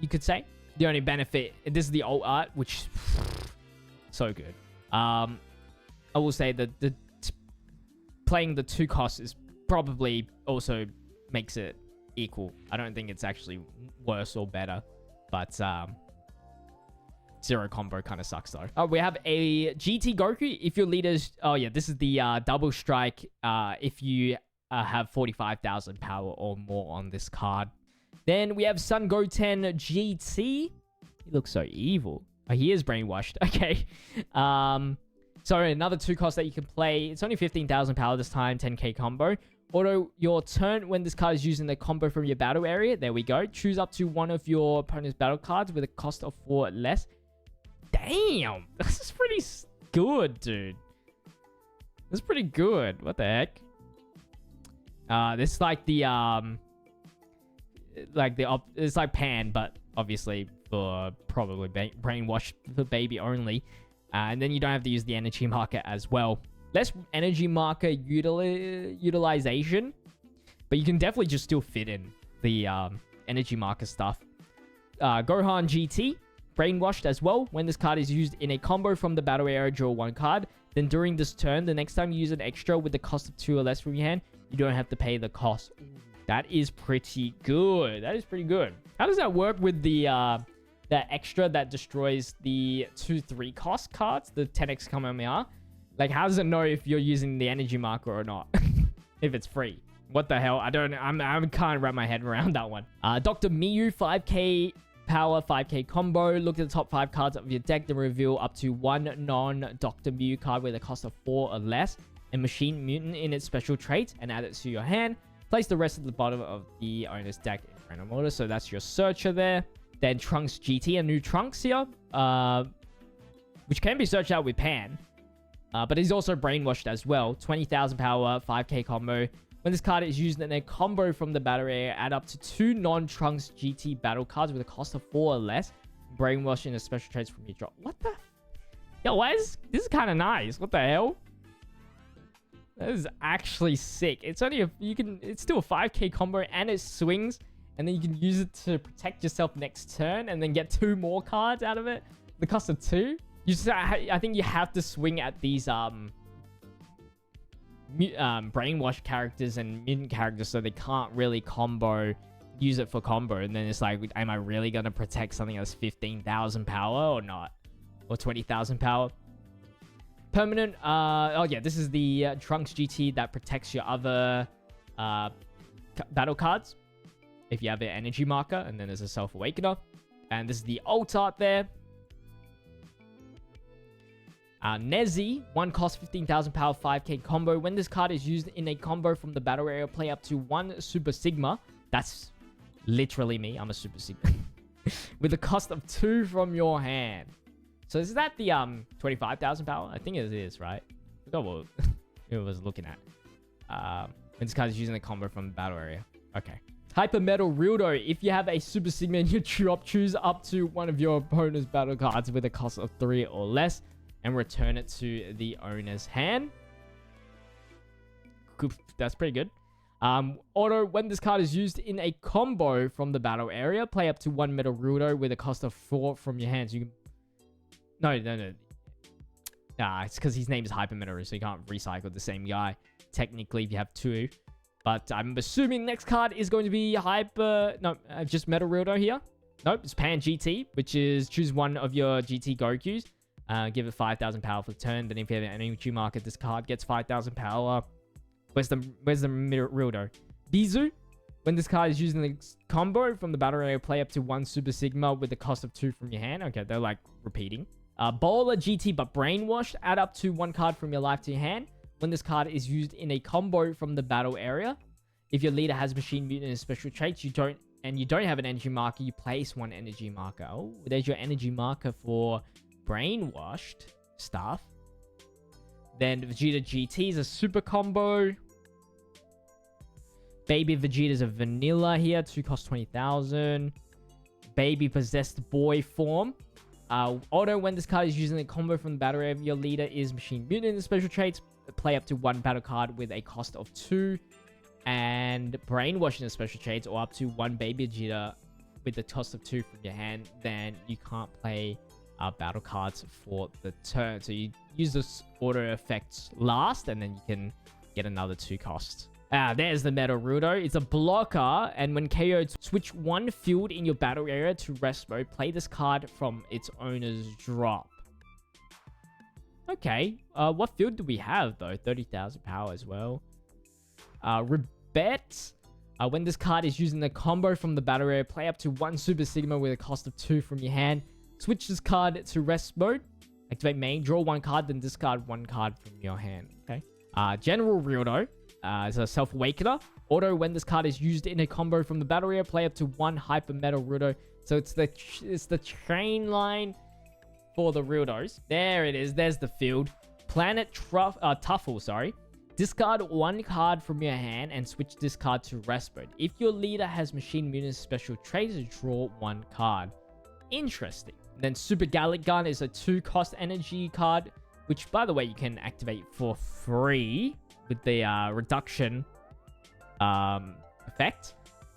you could say. The only benefit, this is the alt art, which so good. I will say that playing the 2 costs is probably also makes it equal. I don't think it's actually worse or better. But 0 combo kind of sucks though. We have a GT Goku. If your leaders... Oh yeah, this is the double strike if you have 45,000 power or more on this card. Then we have Sun Goten GT. He looks so evil. Oh, he is brainwashed. Okay. So another 2 cost that you can play. It's only 15,000 power this time, 10k combo. Auto your turn when this card is using the combo from your battle area. There we go. Choose up to one of your opponent's battle cards with a cost of 4 or less. Damn. This is pretty good, dude. This is pretty good. What the heck? This is like the it's like Pan, but obviously for probably brainwash for baby only. And then you don't have to use the energy marker as well. Less energy marker utilization, but you can definitely just still fit in the energy marker stuff. Gohan GT, brainwashed as well. When this card is used in a combo from the battle area, draw 1 card. Then during this turn, the next time you use an extra with the cost of 2 or less from your hand, you don't have to pay the cost. That is pretty good. That is pretty good. How does that work with the that extra that destroys the 2-3 cost cards, the 10x Kamehameha? Like, how does it know if you're using the energy marker or not? If it's free. What the hell? I can't wrap my head around that one. Dr. Miyu, 5k power, 5k combo. Look at the top 5 cards of your deck, then reveal up to 1 non-Dr. Miyu card with a cost of 4 or less. And Machine Mutant in its special trait, and add it to your hand. Place the rest at the bottom of the owner's deck in random order. So that's your searcher there. Then Trunks GT, a new Trunks here. Which can be searched out with Pan. But he's also brainwashed as well. 20,000 power, 5k combo. When this card is used in a combo from the battle area, add up to 2 non-Trunks GT battle cards with a cost of 4 or less. Brainwash in a special traits from your drop. What the? Yo, why is this is kind of nice? What the hell? That is actually sick. It's only it's still a 5k combo and it swings, and then you can use it to protect yourself next turn and then get 2 more cards out of it. The cost of 2. I think you have to swing at these brainwash characters and mutant characters, so they can't really use it for combo. And then it's like, am I really gonna protect something that's 15,000 power or not, or 20,000 power? Permanent. Oh yeah, this is the Trunks GT that protects your other battle cards if you have an energy marker, and then there's a Self Awakener, and this is the alt art there. Nezzy, 1 cost 15,000 power, 5k combo. When this card is used in a combo from the battle area, play up to 1 Super Sigma. That's literally me. I'm a Super Sigma. With a cost of 2 from your hand. So is that the 25,000 power? I think it is, right? I forgot what it was looking at. When this card is using a combo from the battle area. Okay. Hyper Metal Rildo. If you have a Super Sigma in your drop, choose up to one of your opponent's battle cards with a cost of 3 or less, and return it to the owner's hand. That's pretty good. Auto, when this card is used in a combo from the battle area, play up to 1 Metal Rudo with a cost of 4 from your hands. You can... No. Nah, it's because his name is Hyper Metal, so you can't recycle the same guy. Technically, if you have 2. But I'm assuming next card is going to be just Metal Rudo here. Nope, it's Pan GT, which is choose one of your GT Gokus. Give it 5,000 power for the turn. Then if you have an energy market, this card gets 5,000 power. Where's the Rudo? Bizu. When this card is using the combo from the battle area, play up to 1 Super Sigma with the cost of 2 from your hand. Okay, they're like repeating. Bowler GT but Brainwashed. Add up to 1 card from your life to your hand. When this card is used in a combo from the battle area, if your leader has Machine Mutant and special traits, you don't have an energy marker, you place 1 energy marker. Oh, there's your energy marker for Brainwashed stuff. Then Vegeta GT is a super combo. Baby Vegeta is a vanilla here. 2 cost 20,000. Baby Possessed Boy form. Auto, when this card is using a combo from the battle area, your leader is Machine Mutant and special traits. Play up to 1 battle card with a cost of 2. And Brainwashing the special traits, or up to 1 Baby Vegeta with the cost of 2 from your hand. Then you can't play battle cards for the turn. So you use this auto effects last, and then you can get another 2 costs. There's the Metal Rudo. It's a blocker, and when KO'd, switch 1 field in your battle area to rest mode. Play this card from its owner's drop. Okay. What field do we have, though? 30,000 power as well. Rebet. When this card is using the combo from the battle area, play up to 1 Super Sigma with a cost of 2 from your hand. Switch this card to rest mode. Activate main. Draw 1 card, then discard 1 card from your hand. Okay. General Rildo. Is a Self Awakener. Auto, when this card is used in a combo from the battle area, play up to 1 Hyper Metal Rildo. So it's the train line for the Rildos. There it is. There's the field. Planet Tuffle, sorry. Discard 1 card from your hand and switch this card to rest mode. If your leader has Machine Mutant special traits, draw 1 card. Interesting. Then Super Gallic Gun is a 2 cost energy card, which, by the way, you can activate for free with the reduction effect.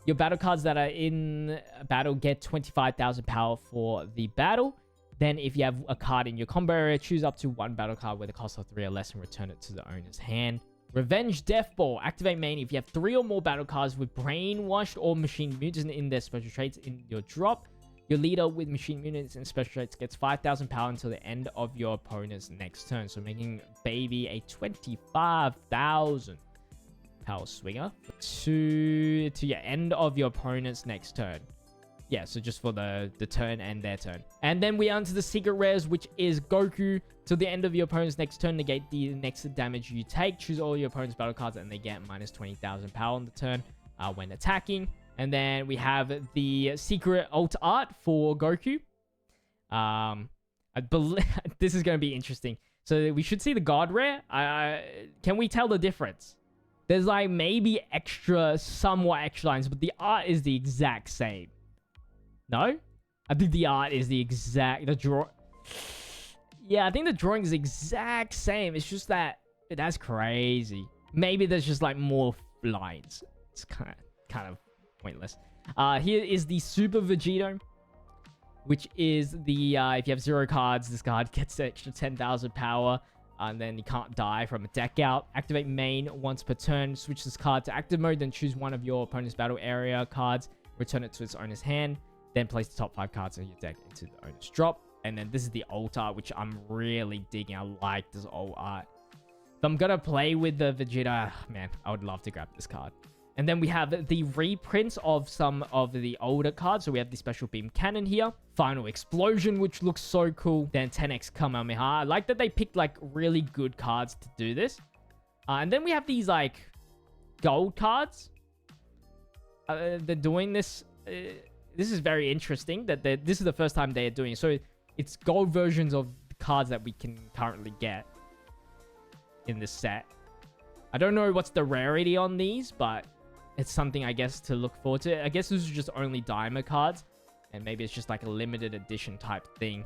Your battle cards that are in battle get 25,000 power for the battle. Then if you have a card in your combo area, choose up to 1 battle card with a cost of 3 or less and return it to the owner's hand. Revenge Death Ball. Activate main if you have 3 or more battle cards with Brainwashed or Machine Mutant in their special traits in your drop. Your leader with Machine Mutants and special traits gets 5,000 power until the end of your opponent's next turn. So making Baby a 25,000 power swinger to your end of your opponent's next turn. Yeah, so just for the turn and their turn. And then we are onto the secret rares, which is Goku. Till the end of your opponent's next turn, negate the next damage you take. Choose all your opponent's battle cards and they get minus 20,000 power on the turn when attacking. And then we have the secret alt art for Goku. I believe this is going to be interesting. So we should see the God rare. Can we tell the difference? There's like maybe somewhat extra lines, but the art is the exact same. No? I think the art is the Yeah, I think the drawing is the exact same. It's just that that's crazy. Maybe there's just like more lines. It's kind of pointless. Here is the Super Vegito, which is the if you have 0 cards, this card gets extra 10,000 power. And then you can't die from a deck out. Activate main once per turn. Switch this card to active mode. Then choose one of your opponent's battle area cards. Return it to its owner's hand. Then place the top 5 cards of your deck into the owner's drop. And then this is the alt art, which I'm really digging. I like this alt art. If I'm going to play with the Vegeta, man, I would love to grab this card. And then we have the reprints of some of the older cards. So we have the Special Beam Cannon here. Final Explosion, which looks so cool. Then 10x Kamehameha. I like that they picked like really good cards to do this. And then we have these like gold cards. They're doing this. This is very interesting that this is the first time they're doing it. So it's gold versions of the cards that we can currently get in this set. I don't know what's the rarity on these, but it's something, I guess, to look forward to. I guess this is just only Diamond cards. And maybe it's just like a limited edition type thing.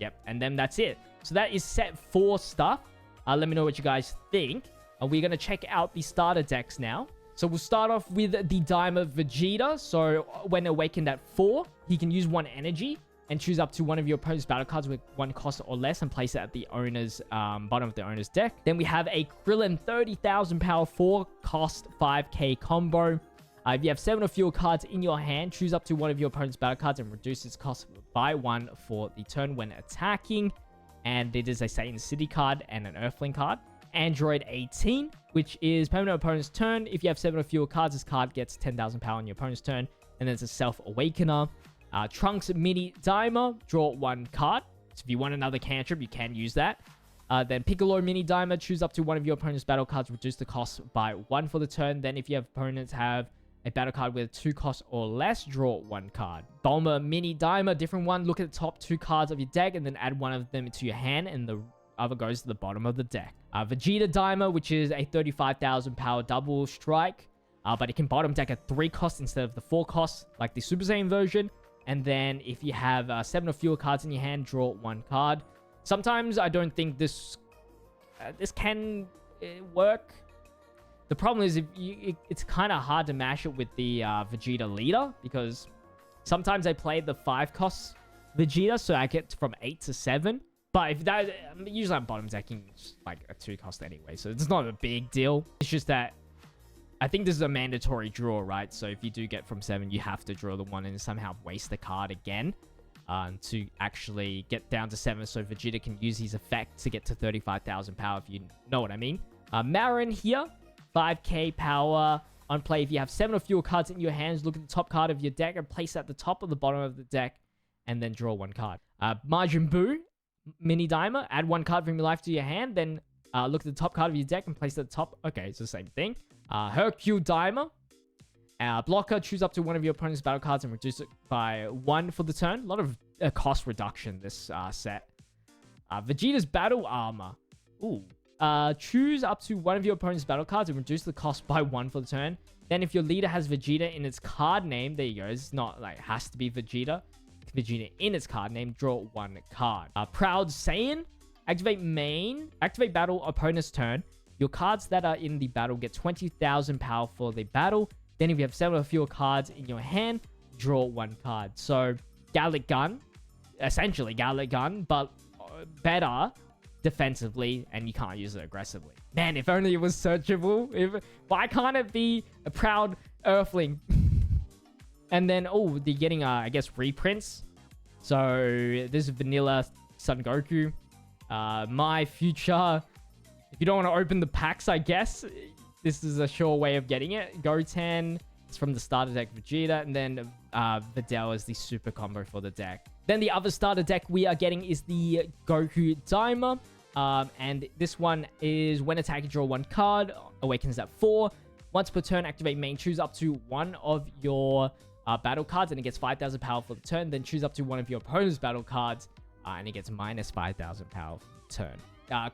Yep, and then that's it. So that is set 4 stuff. Let me know what you guys think. And we're going to check out the starter decks now. So we'll start off with the Daima Vegeta. So when awakened at 4, he can use 1 energy and choose up to one of your opponent's battle cards with 1 cost or less and place it at the owner's bottom of the owner's deck. Then we have a Krillin 30,000 power 4 cost 5k combo. If you have 7 or fewer cards in your hand, choose up to one of your opponent's battle cards and reduce its cost by 1 for the turn when attacking. And it is a Satan City card and an Earthling card. Android 18, which is permanent opponent's turn. If you have 7 or fewer cards, this card gets 10,000 power on your opponent's turn. And then it's a Self-Awakener. Trunks Mini Daima, draw 1 card. So if you want another cantrip, you can use that. Then Piccolo Mini Daima, choose up to one of your opponent's battle cards, reduce the cost by 1 for the turn. Then if you have opponents have a battle card with 2 costs or less, draw 1 card. Bulma Mini Daima, different one. Look at the top 2 cards of your deck and then add one of them to your hand, and the other goes to the bottom of the deck. Vegeta Daima, which is a 35,000 power double strike, but it can bottom deck at 3 costs instead of the 4 costs, like the Super Saiyan version. And then if you have 7 or fewer cards in your hand, draw 1 card. Sometimes I don't think this can work. The problem is it's kind of hard to mash it with the Vegeta leader, because sometimes I play the 5 costs Vegeta, so I get from 8 to 7. But if that, usually I'm bottom decking like a 2 cost anyway, so it's not a big deal. It's just that I think this is a mandatory draw, right? So if you do get from 7, you have to draw the 1 and somehow waste the card again to actually get down to 7, so Vegeta can use his effect to get to 35,000 power, if you know what I mean. Marin here, 5k power. On play, if you have 7 or fewer cards in your hands, look at the top card of your deck and place it at the top or the bottom of the deck, and then draw 1 card. Majin Buu Mini Daima, add 1 card from your life to your hand, then look at the top card of your deck and place it at the top. Okay, it's the same thing. Hercule Daima, blocker, choose up to one of your opponent's battle cards and reduce it by 1 for the turn. A lot of cost reduction this set. Vegeta's Battle Armor. Ooh. Choose up to one of your opponent's battle cards and reduce the cost by 1 for the turn. Then if your leader has Vegeta in its card name, there you go. It's not like has to be Vegeta. Vegeta in its card name, draw 1 card. Proud Saiyan, activate main, activate battle opponent's turn. Your cards that are in the battle get 20,000 power for the battle. Then if you have 7 or fewer cards in your hand, draw 1 card. So Gallic Gun, essentially Gallic Gun, but better defensively, and you can't use it aggressively. Man, if only it was searchable. Why can't it be a Proud Earthling? And then, oh, they're getting, I guess, reprints. So this is Vanilla Son Goku. My Future. If you don't want to open the packs, I guess, this is a sure way of getting it. Goten. It's from the starter deck Vegeta. And then Videl is the super combo for the deck. Then the other starter deck we are getting is the Goku Daima. And this one is when attacking, draw 1 card. Awakens at 4. Once per turn, activate main. Choose up to one of your battle cards and it gets 5,000 power for the turn. Then choose up to one of your opponent's battle cards and it gets minus 5,000 power for the turn.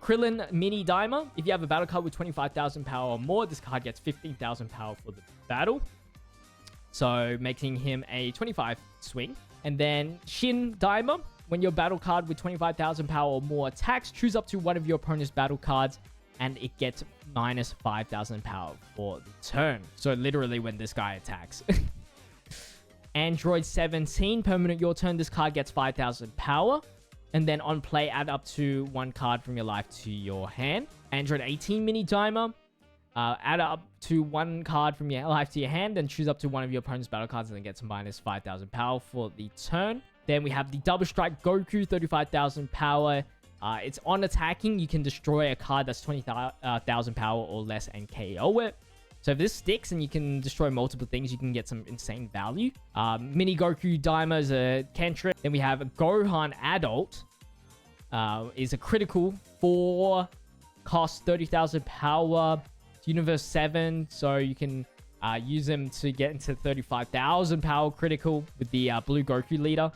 Krillin Mini Daima. If you have a battle card with 25,000 power or more, this card gets 15,000 power for the battle. So making him a 25 swing. And then Shin Daima. When your battle card with 25,000 power or more attacks, choose up to one of your opponent's battle cards and it gets minus 5,000 power for the turn. So literally when this guy attacks. Android 17. Permanent your turn. This card gets 5,000 power. And then on play, add up to 1 card from your life to your hand. Android 18 mini timer. Add up to 1 card from your life to your hand and choose up to one of your opponent's battle cards and then gets minus 5,000 power for the turn. Then we have the Double Strike Goku, 35,000 power. It's on attacking. You can destroy a card that's 20,000 power or less and KO it. So if this sticks and you can destroy multiple things, you can get some insane value. Mini Goku Daima is a cantrip. Then we have Gohan Adult. Is a critical for cost 30,000 power. Universe 7. So you can use them to get into 35,000 power critical with the blue Goku leader.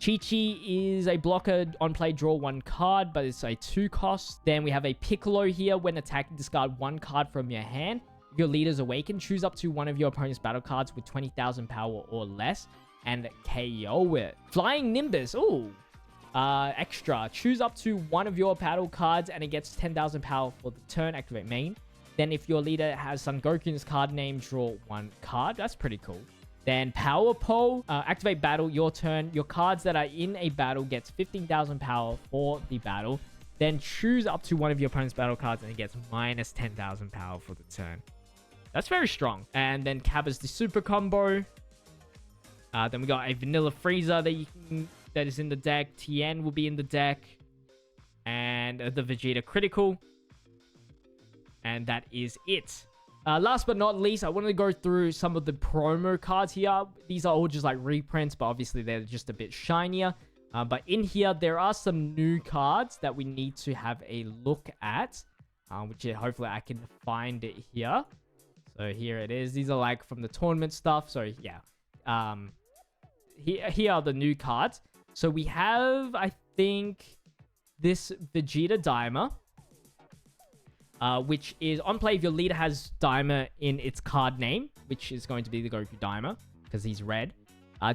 Chi-Chi is a blocker. On play, draw 1 card, but it's a 2 cost. Then we have a Piccolo here. When attacking, discard 1 card from your hand. If your leader's awakened, choose up to one of your opponent's battle cards with 20,000 power or less and KO it. Flying Nimbus. Ooh. Extra. Choose up to one of your battle cards and it gets 10,000 power for the turn. Activate main. Then if your leader has Son Goku in his card name, draw 1 card. That's pretty cool. Then Power Pole, activate battle, your turn. Your cards that are in a battle gets 15,000 power for the battle. Then choose up to one of your opponent's battle cards and it gets minus 10,000 power for the turn. That's very strong. And then Cabba's the super combo. Then we got a Vanilla Frieza that is in the deck. Tien will be in the deck. And the Vegeta critical. And that is it. Last but not least, I wanted to go through some of the promo cards here. These are all just like reprints, but obviously they're just a bit shinier. But in here, there are some new cards that we need to have a look at. Which hopefully I can find it here. So here it is. These are like from the tournament stuff. So yeah. Here are the new cards. So we have, I think, this Vegeta Daima. Which is on play if your leader has Daima in its card name, which is going to be the Goku Daima, because he's red.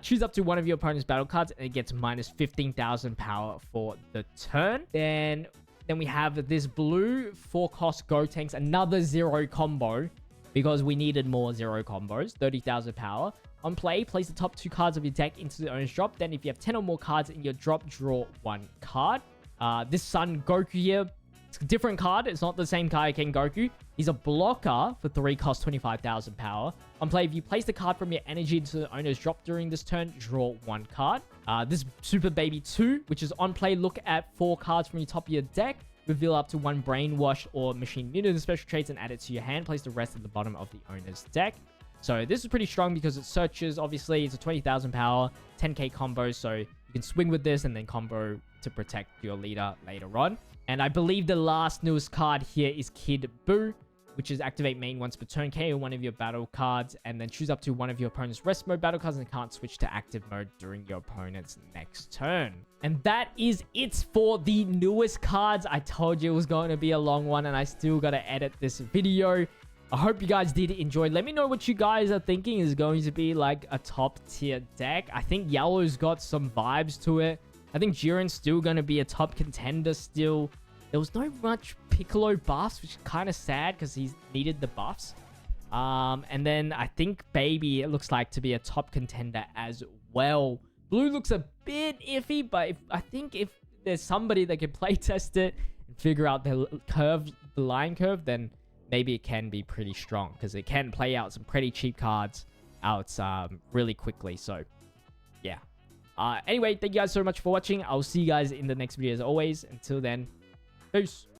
Choose up to one of your opponent's battle cards, and it gets minus 15,000 power for the turn. Then we have this blue 4-cost Gotenks, another 0 combo, because we needed more 0 combos, 30,000 power. On play, place the top 2 cards of your deck into the owner's drop. Then if you have 10 or more cards in your drop, draw 1 card. This Son Goku here, it's a different card. It's not the same Kaioken Goku. He's a blocker for 3 cost 25,000 power. On play, if you place the card from your energy into the owner's drop during this turn, draw 1 card. This Super Baby 2, which is on play, look at 4 cards from your top of your deck. Reveal up to 1 Brainwash or Machine Mutant special traits and add it to your hand. Place the rest at the bottom of the owner's deck. So this is pretty strong because it searches. Obviously, it's a 20,000 power, 10k combo. So you can swing with this and then combo to protect your leader later on. And I believe the last newest card here is Kid Buu, which is activate main once per turn, KO one of your battle cards, and then choose up to one of your opponent's rest mode battle cards and can't switch to active mode during your opponent's next turn. And that is it for the newest cards. I told you it was going to be a long one, and I still got to edit this video. I hope you guys did enjoy. Let me know what you guys are thinking is going to be like a top tier deck. I think yellow's got some vibes to it. I think Jiren's still going to be a top contender still. There was no much Piccolo buffs, which is kind of sad because he's needed the buffs. And then I think Baby, it looks like to be a top contender as well. Blue looks a bit iffy, but I think if there's somebody that can playtest it and figure out the line curve, then maybe it can be pretty strong because it can play out some pretty cheap cards out really quickly. So, yeah. Anyway, thank you guys so much for watching. I'll see you guys in the next video as always. Until then, peace.